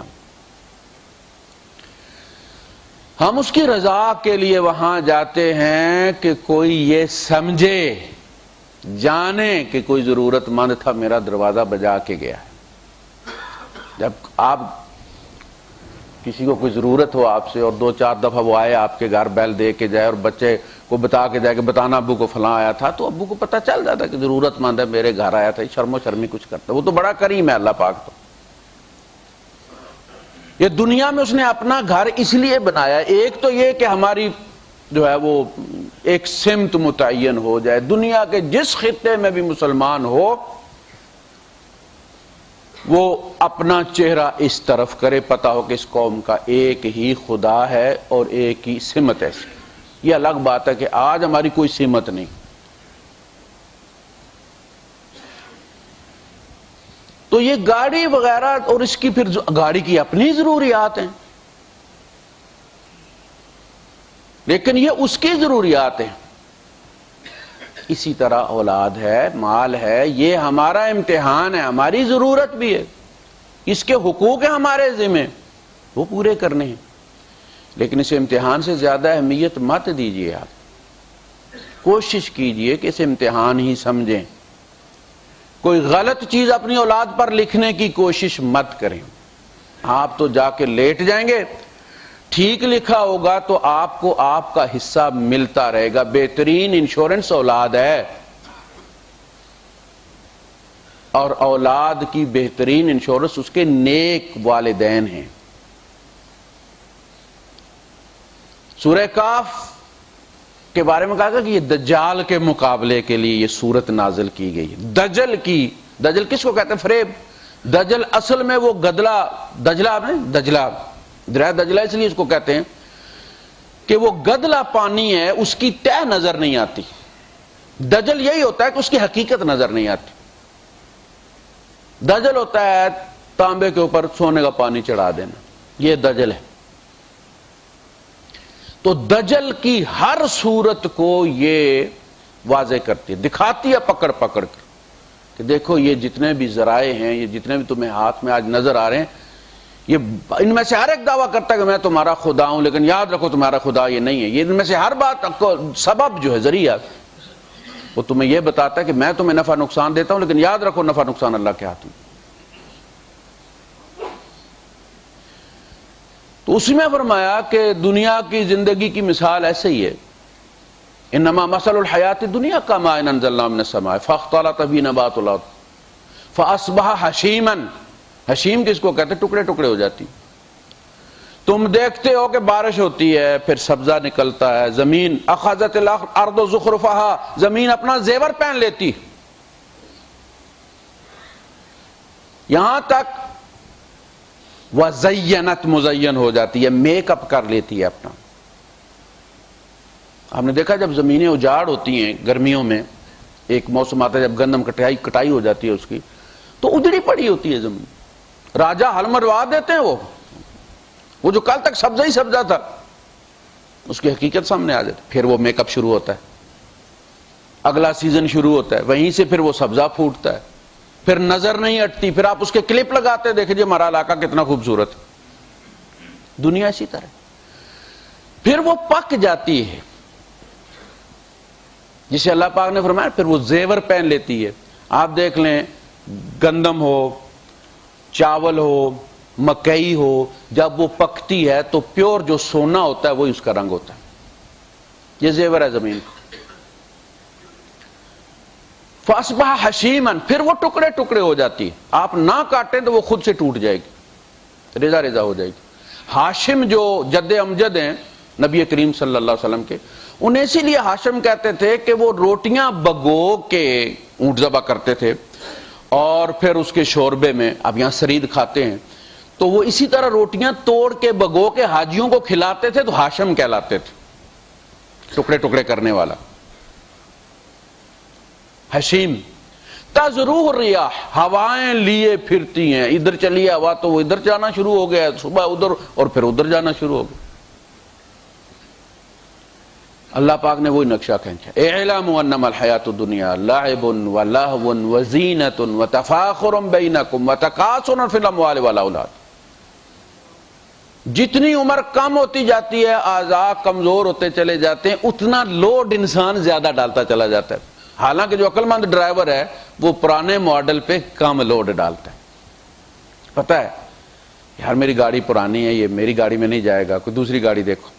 ہم اس کی رضا کے لیے وہاں جاتے ہیں کہ کوئی یہ سمجھے، جانے کہ کوئی ضرورت مند تھا، میرا دروازہ بجا کے گیا ہے۔ جب آپ کسی کو کوئی ضرورت ہو آپ سے، اور 2-4 دفعہ وہ آئے آپ کے گھر، بیل دے کے جائے اور بچے کو بتا کے جائے کہ بتانا ابو کو فلاں آیا تھا، تو ابو کو پتہ چل جاتا کہ ضرورت مند ہے، میرے گھر آیا تھا، شرم و شرمی کچھ کرتا۔ وہ تو بڑا کریم ہے اللہ پاک۔ تو یہ دنیا میں اس نے اپنا گھر اس لیے بنایا، ایک تو یہ کہ ہماری جو ہے وہ ایک سمت متعین ہو جائے، دنیا کے جس خطے میں بھی مسلمان ہو وہ اپنا چہرہ اس طرف کرے، پتہ ہو کہ اس قوم کا ایک ہی خدا ہے اور ایک ہی سمت ہے۔ یہ الگ بات ہے کہ آج ہماری کوئی سمت نہیں، تو یہ گاڑی وغیرہ، اور اس کی پھر گاڑی کی اپنی ضروریات ہیں، لیکن یہ اس کی ضروریات ہیں۔ اسی طرح اولاد ہے، مال ہے، یہ ہمارا امتحان ہے، ہماری ضرورت بھی ہے، اس کے حقوق ہیں ہمارے ذمہ، وہ پورے کرنے ہیں۔ لیکن اس امتحان سے زیادہ اہمیت مت دیجیے، آپ کوشش کیجئے کہ اس امتحان ہی سمجھیں۔ کوئی غلط چیز اپنی اولاد پر لکھنے کی کوشش مت کریں۔ آپ تو جا کے لیٹ جائیں گے، ٹھیک لکھا ہوگا تو آپ کو آپ کا حصہ ملتا رہے گا. بہترین انشورنس اولاد ہے، اور اولاد کی بہترین انشورنس اس کے نیک والدین ہیں. سورہ کاف کے بارے میں کہا کہ یہ دجال کے مقابلے کے لیے یہ سورت نازل کی گئی. دجل کس کو کہتے ہیں؟ فریب. دجل اصل میں وہ گدلا، دجلہ دریا دجلہ اس لیے اس کو کہتے ہیں کہ وہ گدلا پانی ہے، اس کی تہ نظر نہیں آتی. دجل یہی ہوتا ہے کہ اس کی حقیقت نظر نہیں آتی. دجل ہوتا ہے تانبے کے اوپر سونے کا پانی چڑھا دینا، یہ دجل ہے. تو دجل کی ہر صورت کو یہ واضح کرتی ہے، دکھاتی ہے پکڑ پکڑ کر کہ دیکھو یہ جتنے بھی ذرائع ہیں، یہ جتنے بھی تمہیں ہاتھ میں آج نظر آ رہے ہیں، یہ ان میں سے ہر ایک دعویٰ کرتا ہے کہ میں تمہارا خدا ہوں، لیکن یاد رکھو تمہارا خدا یہ نہیں ہے. یہ ان میں سے ہر بات کو سبب جو ہے، ذریعہ، وہ تمہیں یہ بتاتا ہے کہ میں تمہیں نفع نقصان دیتا ہوں، لیکن یاد رکھو نفع نقصان اللہ کے ہاتھ میں. تو اسی میں فرمایا کہ دنیا کی زندگی کی مثال ایسے ہی ہے. انما مثل الحیات الدنیا کماء انزلناه من السماء فاختلط به نبات الارض فاصبح حشیما. حشیم کس کو کہتے ہیں؟ ٹکڑے ٹکڑے ہو جاتی. تم دیکھتے ہو کہ بارش ہوتی ہے، پھر سبزہ نکلتا ہے، زمین اخذت الارض زخرفها، زمین اپنا زیور پہن لیتی، یہاں تک وزینت، مزین ہو جاتی ہے، میک اپ کر لیتی ہے اپنا. ہم نے دیکھا جب زمینیں اجاڑ ہوتی ہیں گرمیوں میں، ایک موسم آتا ہے جب گندم کٹائی ہو جاتی ہے اس کی، تو اجڑی پڑی ہوتی ہے زمین. راجہ ہل مروا دیتے ہیں، وہ جو کل تک سبزہ ہی سبزہ تھا اس کی حقیقت سامنے آ جاتی. پھر وہ میک اپ شروع ہوتا ہے، اگلا سیزن شروع ہوتا ہے، وہیں سے پھر وہ سبزہ پھوٹتا ہے، پھر نظر نہیں ہٹتی، پھر آپ اس کے کلپ لگاتے ہیں، دیکھیں جی ہمارا علاقہ کتنا خوبصورت ہے. دنیا اسی طرح پھر وہ پک جاتی ہے، جسے اللہ پاک نے فرمایا پھر وہ زیور پہن لیتی ہے. آپ دیکھ لیں گندم ہو، چاول ہو، مکئی ہو، جب وہ پکتی ہے تو پیور جو سونا ہوتا ہے وہی اس کا رنگ ہوتا ہے. یہ زیور ہے زمین کا. فاصبح حشیما، پھر وہ ٹکڑے ٹکڑے ہو جاتی ہے، آپ نہ کاٹیں تو وہ خود سے ٹوٹ جائے گی، ریزہ ریزہ ہو جائے گی. ہاشم جو جد امجد ہیں نبی کریم صلی اللہ علیہ وسلم کے، انہیں اسی لیے ہاشم کہتے تھے کہ وہ روٹیاں بگو کے اونٹ ذبح کرتے تھے اور پھر اس کے شوربے میں، اب یہاں سرید کھاتے ہیں تو وہ اسی طرح روٹیاں توڑ کے بگو کے حاجیوں کو کھلاتے تھے، تو ہاشم کہلاتے تھے، ٹکڑے ٹکڑے کرنے والا. حشیم. تزروہ الریاح، ہوائیں لیے پھرتی ہیں، ادھر چلی ہوا تو وہ ادھر جانا شروع ہو گیا، صبح ادھر اور پھر ادھر جانا شروع ہو گیا. اللہ پاک نے وہی نقشہ کھینچا. اعلموا انما الحیات الدنیا لعب ولہو وزینۃ وتفاخر بینکم وتکاثر فی الاموال والاولاد. جتنی عمر کم ہوتی جاتی ہے، اعضاء کمزور ہوتے چلے جاتے ہیں، اتنا لوڈ انسان زیادہ ڈالتا چلا جاتا ہے. حالانکہ جو عقل مند ڈرائیور ہے وہ پرانے ماڈل پہ کم لوڈ ڈالتا ہے. پتہ ہے یار میری گاڑی پرانی ہے، یہ میری گاڑی میں نہیں جائے گا، کوئی دوسری گاڑی دیکھو.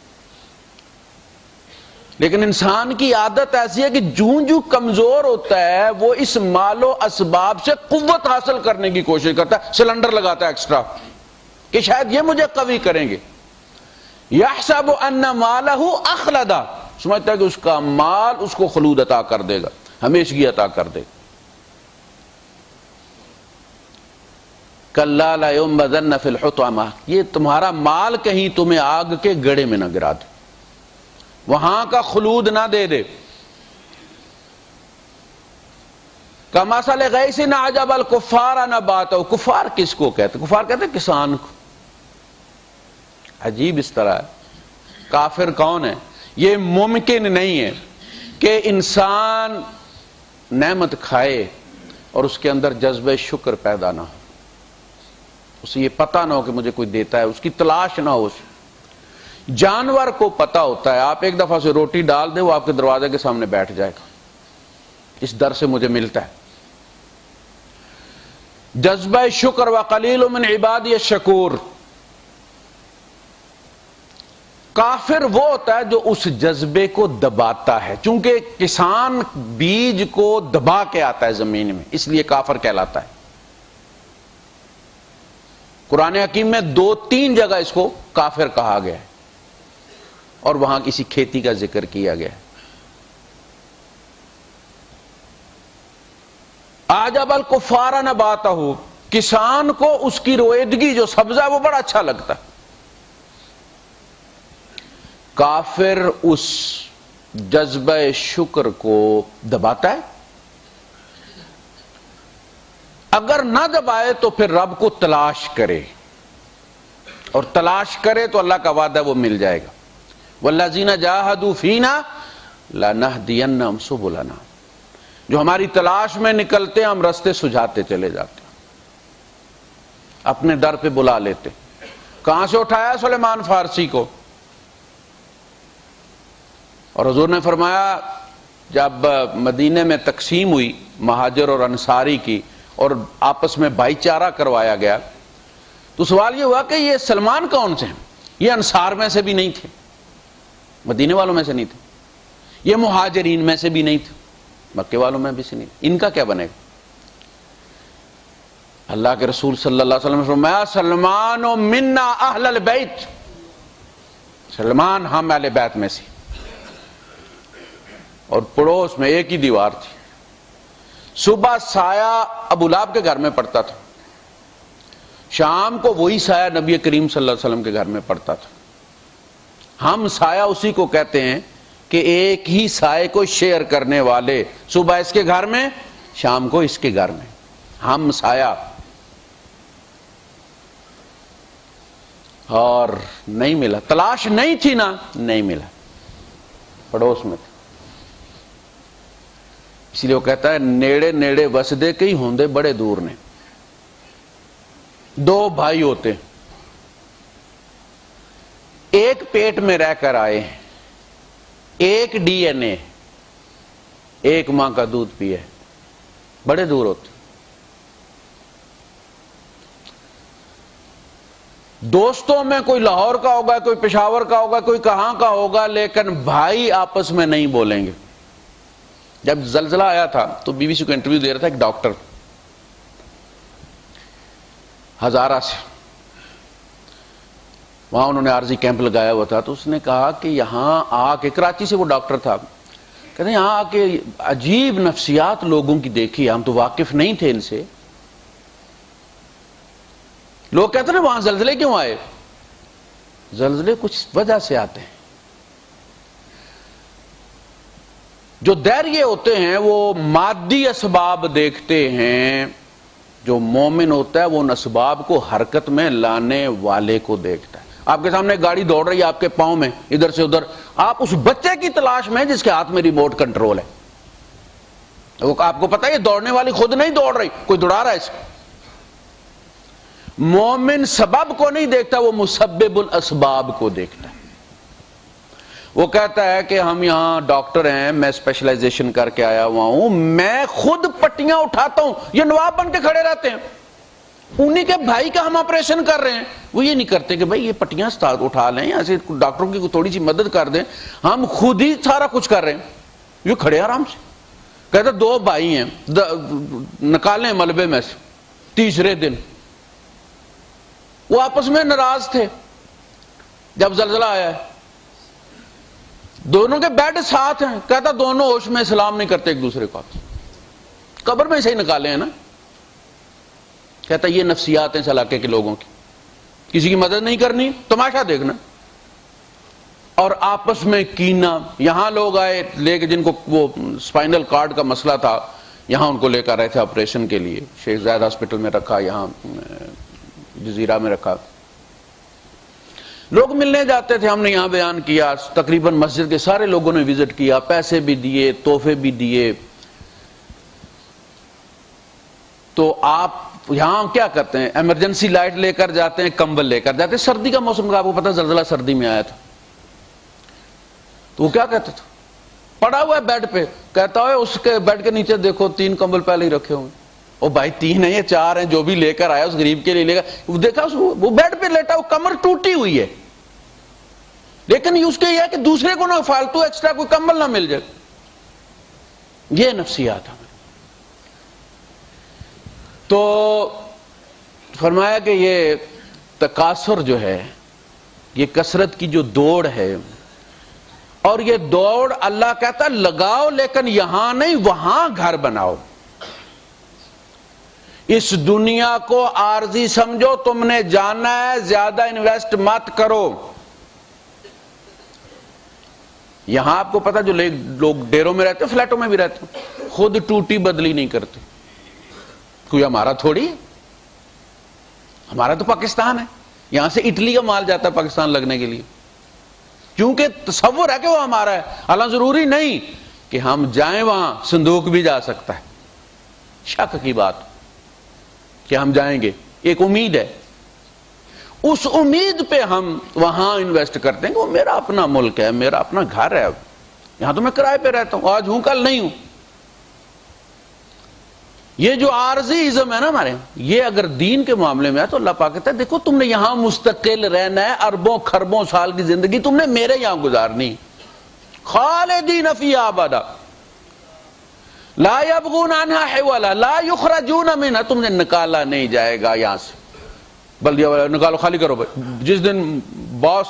لیکن انسان کی عادت ایسی ہے کہ جوں جوں کمزور ہوتا ہے وہ اس مال و اسباب سے قوت حاصل کرنے کی کوشش کرتا ہے، سلنڈر لگاتا ہے ایکسٹرا کہ شاید یہ مجھے قوی کریں گے. یحسب ان مالہ اخلدا، سمجھتا ہے کہ اس کا مال اس کو خلود عطا کر دے گا، ہمیشگی عطا کر دے گا. کلا لینبذن فی الحطمہ، یہ تمہارا مال کہیں تمہیں آگ کے گڑھے میں نہ گرا دے، وہاں کا خلود نہ دے دے. کمثل غیث اعجب الکفار نباتہ، کفار کس کو کہتے ہیں؟ کفار کہتے ہیں کسان کو. عجیب اس طرح ہے. کافر کون ہے؟ یہ ممکن نہیں ہے کہ انسان نعمت کھائے اور اس کے اندر جذبہ شکر پیدا نہ ہو، اسے یہ پتہ نہ ہو کہ مجھے کوئی دیتا ہے، اس کی تلاش نہ ہو. اسے جانور کو پتہ ہوتا ہے، آپ ایک دفعہ سے روٹی ڈال دے وہ آپ کے دروازے کے سامنے بیٹھ جائے گا، اس در سے مجھے ملتا ہے. جذبہ شکر وقلیل من عبادی الشکور. کافر وہ ہوتا ہے جو اس جذبے کو دباتا ہے، چونکہ کسان بیج کو دبا کے آتا ہے زمین میں، اس لیے کافر کہلاتا ہے۔ قرآن حکیم میں 2-3 جگہ اس کو کافر کہا گیا ہے، اور وہاں کسی کھیتی کا ذکر کیا گیا ہے۔ اعجب الکفار نباتہ، کسان کو اس کی رویدگی جو سبزہ ہے وہ بڑا اچھا لگتا ہے۔ کافر اس جذبہ شکر کو دباتا ہے، اگر نہ دبائے تو پھر رب کو تلاش کرے، اور تلاش کرے تو اللہ کا وعدہ وہ مل جائے گا۔ والذین جاہدوا فینا لنہدینہم سبلنا، جو ہماری تلاش میں نکلتے ہم رستے سجھاتے چلے جاتے ہیں، اپنے در پہ بلا لیتے۔ کہاں سے اٹھایا سلیمان فارسی کو؟ اور حضور نے فرمایا جب مدینے میں تقسیم ہوئی مہاجر اور انصاری کی اور آپس میں بھائی چارہ کروایا گیا، تو سوال یہ ہوا کہ یہ سلمان کون سے ہیں؟ یہ انصار میں سے بھی نہیں تھے، مدینے والوں میں سے نہیں تھے، یہ مہاجرین میں سے بھی نہیں تھے، مکے والوں میں بھی سے نہیں تھے، ان کا کیا بنے گا؟ اللہ کے رسول صلی اللہ علیہ وسلم نے فرمایا سلمان منا اہل البیت، سلمان ہم اہل بیت میں سے، اور پڑوس میں ایک ہی دیوار تھی۔ صبح سایہ ابو لہب کے گھر میں پڑتا تھا، شام کو وہی سایہ نبی کریم صلی اللہ علیہ وسلم کے گھر میں پڑتا تھا۔ ہم سایہ اسی کو کہتے ہیں کہ ایک ہی سائے کو شیئر کرنے والے، صبح اس کے گھر میں، شام کو اس کے گھر میں، ہم سایہ۔ اور نہیں ملا، تلاش نہیں تھی نا، نہیں ملا، پڑوس میں تھا۔ اس لیے وہ کہتا ہے نیڑے نیڑے وسدے کئی ہوندے بڑے دور نے۔ دو بھائی ہوتے ہیں، ایک پیٹ میں رہ کر آئے ہیں، ایک ڈی این اے، ایک ماں کا دودھ پیا ہے، بڑے دور ہوتے۔ دوستوں میں کوئی لاہور کا ہوگا، کوئی پشاور کا ہوگا، کوئی کہاں کا ہوگا، لیکن بھائی آپس میں نہیں بولیں گے۔ جب زلزلہ آیا تھا تو بی بی سی کو انٹرویو دے رہا تھا ایک ڈاکٹر ہزارہ سے، وہاں انہوں نے عارضی کیمپ لگایا ہوا تھا، تو اس نے کہا کہ یہاں آ کے، کراچی سے وہ ڈاکٹر تھا، کہتے ہیں یہاں آ کے عجیب نفسیات لوگوں کی دیکھی، ہم تو واقف نہیں تھے ان سے۔ لوگ کہتے ہیں وہاں زلزلے کیوں آئے؟ زلزلے کچھ وجہ سے آتے ہیں۔ جو دہریے ہوتے ہیں وہ مادی اسباب دیکھتے ہیں، جو مومن ہوتا ہے وہ ان اسباب کو حرکت میں لانے والے کو دیکھتا ہے۔ آپ کے سامنے گاڑی دوڑ رہی ہے آپ کے پاؤں میں ادھر سے ادھر، آپ اس بچے کی تلاش میں جس کے ہاتھ میں ریموٹ کنٹرول ہے، وہ آپ کو پتا ہے یہ دوڑنے والی خود نہیں دوڑ رہی، کوئی دوڑا رہا ہے اس کو۔ مومن سبب کو نہیں دیکھتا، وہ مسبب الاسباب کو دیکھتا ہے۔ وہ کہتا ہے کہ ہم یہاں ڈاکٹر ہیں، میں اسپیشلائزیشن کر کے آیا ہوا ہوں، میں خود پٹیاں اٹھاتا ہوں، یہ نواب بن کے کھڑے رہتے ہیں، انہی کے بھائی کا ہم آپریشن کر رہے ہیں، وہ یہ نہیں کرتے کہ بھائی یہ پٹیاں اٹھا لیں، ایسے ڈاکٹروں کی تھوڑی سی مدد کر دیں، ہم خود ہی سارا کچھ کر رہے ہیں۔ یہ کھڑے آرام سے، کہتے دو بھائی ہیں، نکالیں ملبے میں سے، تیسرے دن وہ آپس میں ناراض تھے۔ جب زلزلہ آیا ہے دونوں کے بیڈ ساتھ ہیں، کہتا دونوں ہوش میں سلام نہیں کرتے ایک دوسرے کو، قبر میں سے ہی نکالے ہیں نا۔ کہتا یہ نفسیات ہیں اس علاقے کے لوگوں کی، کسی کی مدد نہیں کرنی، تماشا دیکھنا، اور آپس میں کینہ۔ یہاں لوگ آئے لے کے جن کو وہ اسپائنل کارڈ کا مسئلہ تھا، یہاں ان کو لے کر آئے تھے آپریشن کے لیے، شیخ زاید ہاسپٹل میں رکھا، یہاں جزیرہ میں رکھا۔ لوگ ملنے جاتے تھے، ہم نے یہاں بیان کیا، تقریباً مسجد کے سارے لوگوں نے وزٹ کیا، پیسے بھی دیے، تحفے بھی دیے۔ تو آپ یہاں کیا کرتے ہیں؟ ایمرجنسی لائٹ لے کر جاتے ہیں، کمبل لے کر جاتے ہیں۔ سردی کا موسم کا آپ کو پتا، زلزلہ سردی میں آیا تھا، تو وہ کیا کہتا تھا؟ پڑا ہوا ہے بیڈ پہ، کہتا ہے اس کے بیڈ کے نیچے دیکھو 3 کمبل پہلے ہی رکھے ہوئے۔ او بھائی 3 ہیں یا 4 ہیں، جو بھی لے کر آیا اس غریب کے لیے لے کر، دیکھا وہ بیڈ پہ لیٹا، وہ کمر ٹوٹی ہوئی ہے، لیکن اس کے یہ ہے کہ دوسرے کو نہ فالتو ایکسٹرا کوئی کمبل نہ مل جائے. یہ نفسیات ہمیں. تو فرمایا کہ یہ تکاثر جو ہے، یہ کثرت کی جو دوڑ ہے، اور یہ دوڑ اللہ کہتا ہے لگاؤ لیکن یہاں نہیں وہاں گھر بناؤ. اس دنیا کو عارضی سمجھو، تم نے جانا ہے، زیادہ انویسٹ مت کرو. یہاں آپ کو پتا جو لوگ ڈیروں میں رہتے ہیں، فلیٹوں میں بھی رہتے ہیں، خود ٹوٹی بدلی نہیں کرتے. کوئی ہمارا تھوڑی ہے، ہمارا تو پاکستان ہے، یہاں سے اٹلی کا مال جاتا ہے پاکستان لگنے کے لیے، کیونکہ تصور ہے کہ وہ ہمارا ہے. حالانکہ ضروری نہیں کہ ہم جائیں، وہاں صندوق بھی جا سکتا ہے. شک کی بات کہ ہم جائیں گے، ایک امید ہے، اس امید پہ ہم وہاں انویسٹ کرتے ہیں کہ وہ میرا اپنا ملک ہے، میرا اپنا گھر ہے. یہاں تو میں کرائے پہ رہتا ہوں، آج ہوں کل نہیں ہوں. یہ جو عارضی ازم ہے نا ہمارے، یہ اگر دین کے معاملے میں ہے تو اللہ پاک کہتا ہے دیکھو تم نے یہاں مستقل رہنا ہے، اربوں خربوں سال کی زندگی تم نے میرے یہاں گزارنی، خالدین فیہا ابدا لا یبغون عنہا حولا لا یخرجون منہا. تم نے نکالا نہیں جائے گا یہاں سے، بلدیہ والا نکالو، خالی کرو بھائی. جس دن باس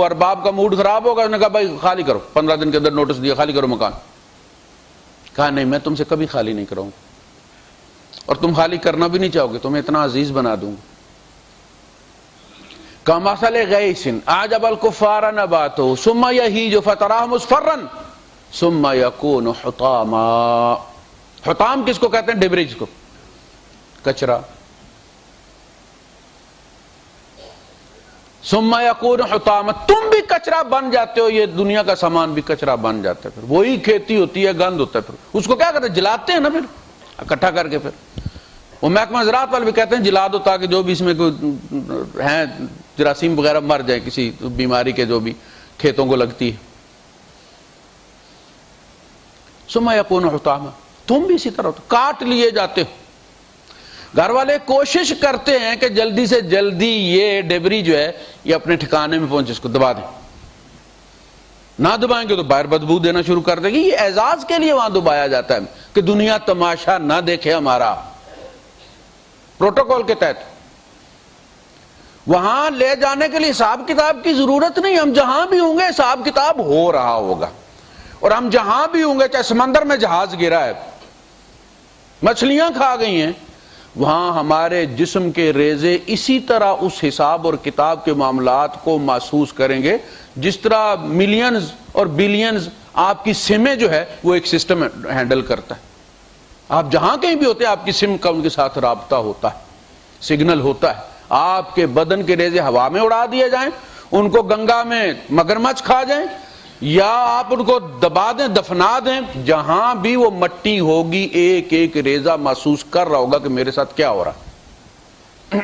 ارباب کا موڈ خراب ہوگا، انہوں نے کہا بھائی خالی کرو، 15 دن کے اندر نوٹس دیا خالی کرو مکان. کہا نہیں میں تم سے کبھی خالی نہیں کراؤں، اور تم خالی کرنا بھی نہیں چاہو گے، تمہیں اتنا عزیز بنا دوں گا. کمثل غیث اعجب الکفار نباتہ ثم یہیج فتراه مصفرا ثم یکون حطاما. حطام کس کو کہتے ہیں؟ ڈبریج کو، کچرا. ثم یکون حطاما، تم بھی کچرا بن جاتے ہو، یہ دنیا کا سامان بھی کچرا بن جاتا ہے. پھر وہی کھیتی ہوتی ہے، گند ہوتا ہے، پھر اس کو کیا کرتے ہیں؟ جلاتے ہیں نا، پھر اکٹھا کر کے. پھر وہ محکمہ زراعت والے بھی کہتے ہیں جلا دو تاکہ جو بھی اس میں کوئی ہیں جراثیم وغیرہ مر جائیں، کسی بیماری کے جو بھی کھیتوں کو لگتی ہے. ثم یکون حطاما، تم بھی اسی طرح کاٹ لیے جاتے ہو. گھر والے کوشش کرتے ہیں کہ جلدی سے جلدی یہ ڈبری جو ہے یہ اپنے ٹھکانے میں پہنچے، اس کو دبا دیں. نہ دبائیں گے تو باہر بدبو دینا شروع کر دے گی. یہ اعزاز کے لیے وہاں دبایا جاتا ہے کہ دنیا تماشا نہ دیکھے ہمارا، پروٹوکول کے تحت. وہاں لے جانے کے لیے حساب کتاب کی ضرورت نہیں، ہم جہاں بھی ہوں گے حساب کتاب ہو رہا ہوگا. اور ہم جہاں بھی ہوں گے، چاہے سمندر میں جہاز گرا ہے، مچھلیاں کھا گئی ہیں، وہاں ہمارے جسم کے ریزے اسی طرح اس حساب اور کتاب کے معاملات کو محسوس کریں گے جس طرح ملینز اور بلینز آپ کی سمیں جو ہے وہ ایک سسٹم ہینڈل کرتا ہے. آپ جہاں کہیں بھی ہوتے ہیں، آپ کی سم کا ان کے ساتھ رابطہ ہوتا ہے، سگنل ہوتا ہے. آپ کے بدن کے ریزے ہوا میں اڑا دیے جائیں، ان کو گنگا میں مگرمچھ کھا جائیں، یا آپ ان کو دبا دیں، دفنا دیں، جہاں بھی وہ مٹی ہوگی ایک ایک ریزہ محسوس کر رہا ہوگا کہ میرے ساتھ کیا ہو رہا.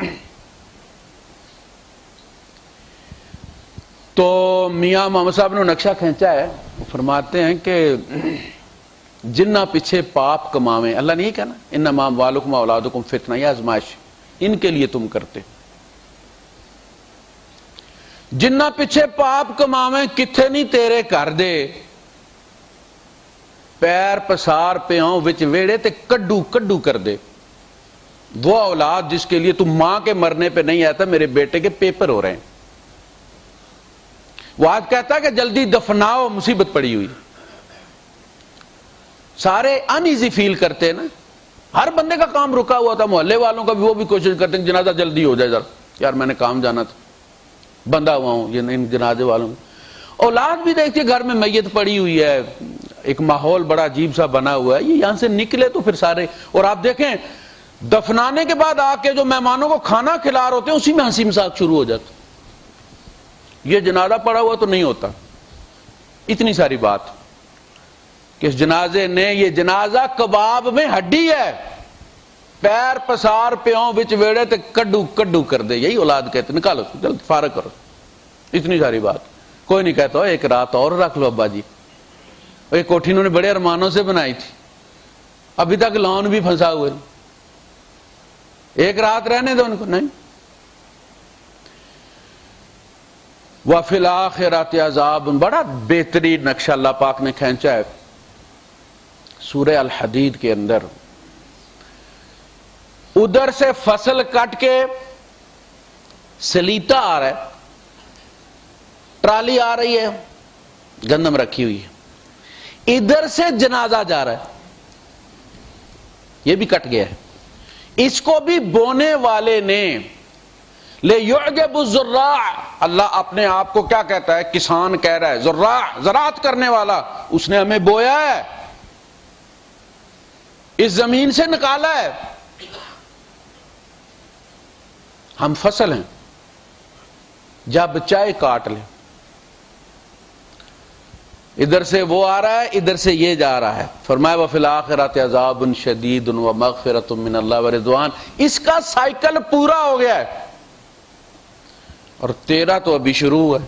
تو میاں محمد صاحب نے نقشہ کھینچا ہے، وہ فرماتے ہیں کہ جنہ پیچھے پاپ کماویں، اللہ نے یہ کہنا انما اموالکم اولادکم فتنہ، یہ آزمائش ان کے لیے تم کرتے. جنہ پیچھے پاپ کماویں کتھے نہیں تیرے کر دے، پیر پسار پیاؤں وچ ویڑے تے کڈو کڈو کر دے. وہ اولاد جس کے لیے تم ماں کے مرنے پہ نہیں آتا، میرے بیٹے کے پیپر ہو رہے ہیں، وہ آج کہتا ہے کہ جلدی دفناؤ، مصیبت پڑی ہوئی. سارے ان ایزی فیل کرتے ہیں نا، ہر بندے کا کام رکا ہوا تھا، محلے والوں کا بھی وہ بھی کوشش کرتے ہیں کہ جنازہ جلدی ہو جائے، ذرا یار میں نے کام جانا تھا، بندہ ہوا ہوں یہ ان جنازے والوں. اولاد بھی دیکھتے گھر میں میت پڑی ہوئی ہے، ایک ماحول بڑا عجیب سا بنا ہوا ہے، یہ یہاں سے نکلے تو پھر سارے. اور آپ دیکھیں دفنانے کے بعد آ کے جو مہمانوں کو کھانا کھلا رہے ہوتے ہیں اسی میں ہنسی مذاق شروع ہو جاتا. یہ جنازہ پڑا ہوا تو نہیں ہوتا. اتنی ساری بات کہ اس جنازے نے، یہ جنازہ کباب میں ہڈی ہے، پیر پسار پیوں بچ ویڑے تے کڈو کڈو کر دے. یہی اولاد کہتے، نکالو جلد فارغ کرو. اتنی ساری بات. کوئی نہیں کہتا ایک رات اور رکھ لو ابا جی، ایک کوٹھی انہوں نے بڑے ارمانوں سے بنائی تھی، ابھی تک لون بھی پھنسا ہوئے، ایک رات رہنے دو ان کو. نہیں، وَفِي الْآخِرَةِ عَذَابٌ، بڑا بہترین نقشہ اللہ پاک نے کھینچا ہے سورہ الحدید کے اندر. ادھر سے فصل کٹ کے سلیتا آ رہا ہے، ٹرالی آ رہی ہے، گندم رکھی ہوئی ہے، ادھر سے جنازہ جا رہا ہے، یہ بھی کٹ گیا ہے. اس کو بھی بونے والے نے لِيُعْجِبُ الزُّرَّاعَ، اللہ اپنے آپ کو کیا کہتا ہے؟ کسان کہہ رہا ہے، زراع، زراعت کرنے والا. اس نے ہمیں بویا ہے، اس زمین سے نکالا ہے، ہم فصل ہیں، جب چاہے کاٹ لیں. ادھر سے وہ آ رہا ہے، ادھر سے یہ جا رہا ہے. فرمایا وَفِي الْآخِرَةِ عَذَابٌ شَدِيدٌ وَمَغْفِرَةٌ مِّنَ اللَّهِ وَرِضْوَانٌ. اس کا سائیکل پورا ہو گیا ہے، اور تیرا تو ابھی شروع ہے.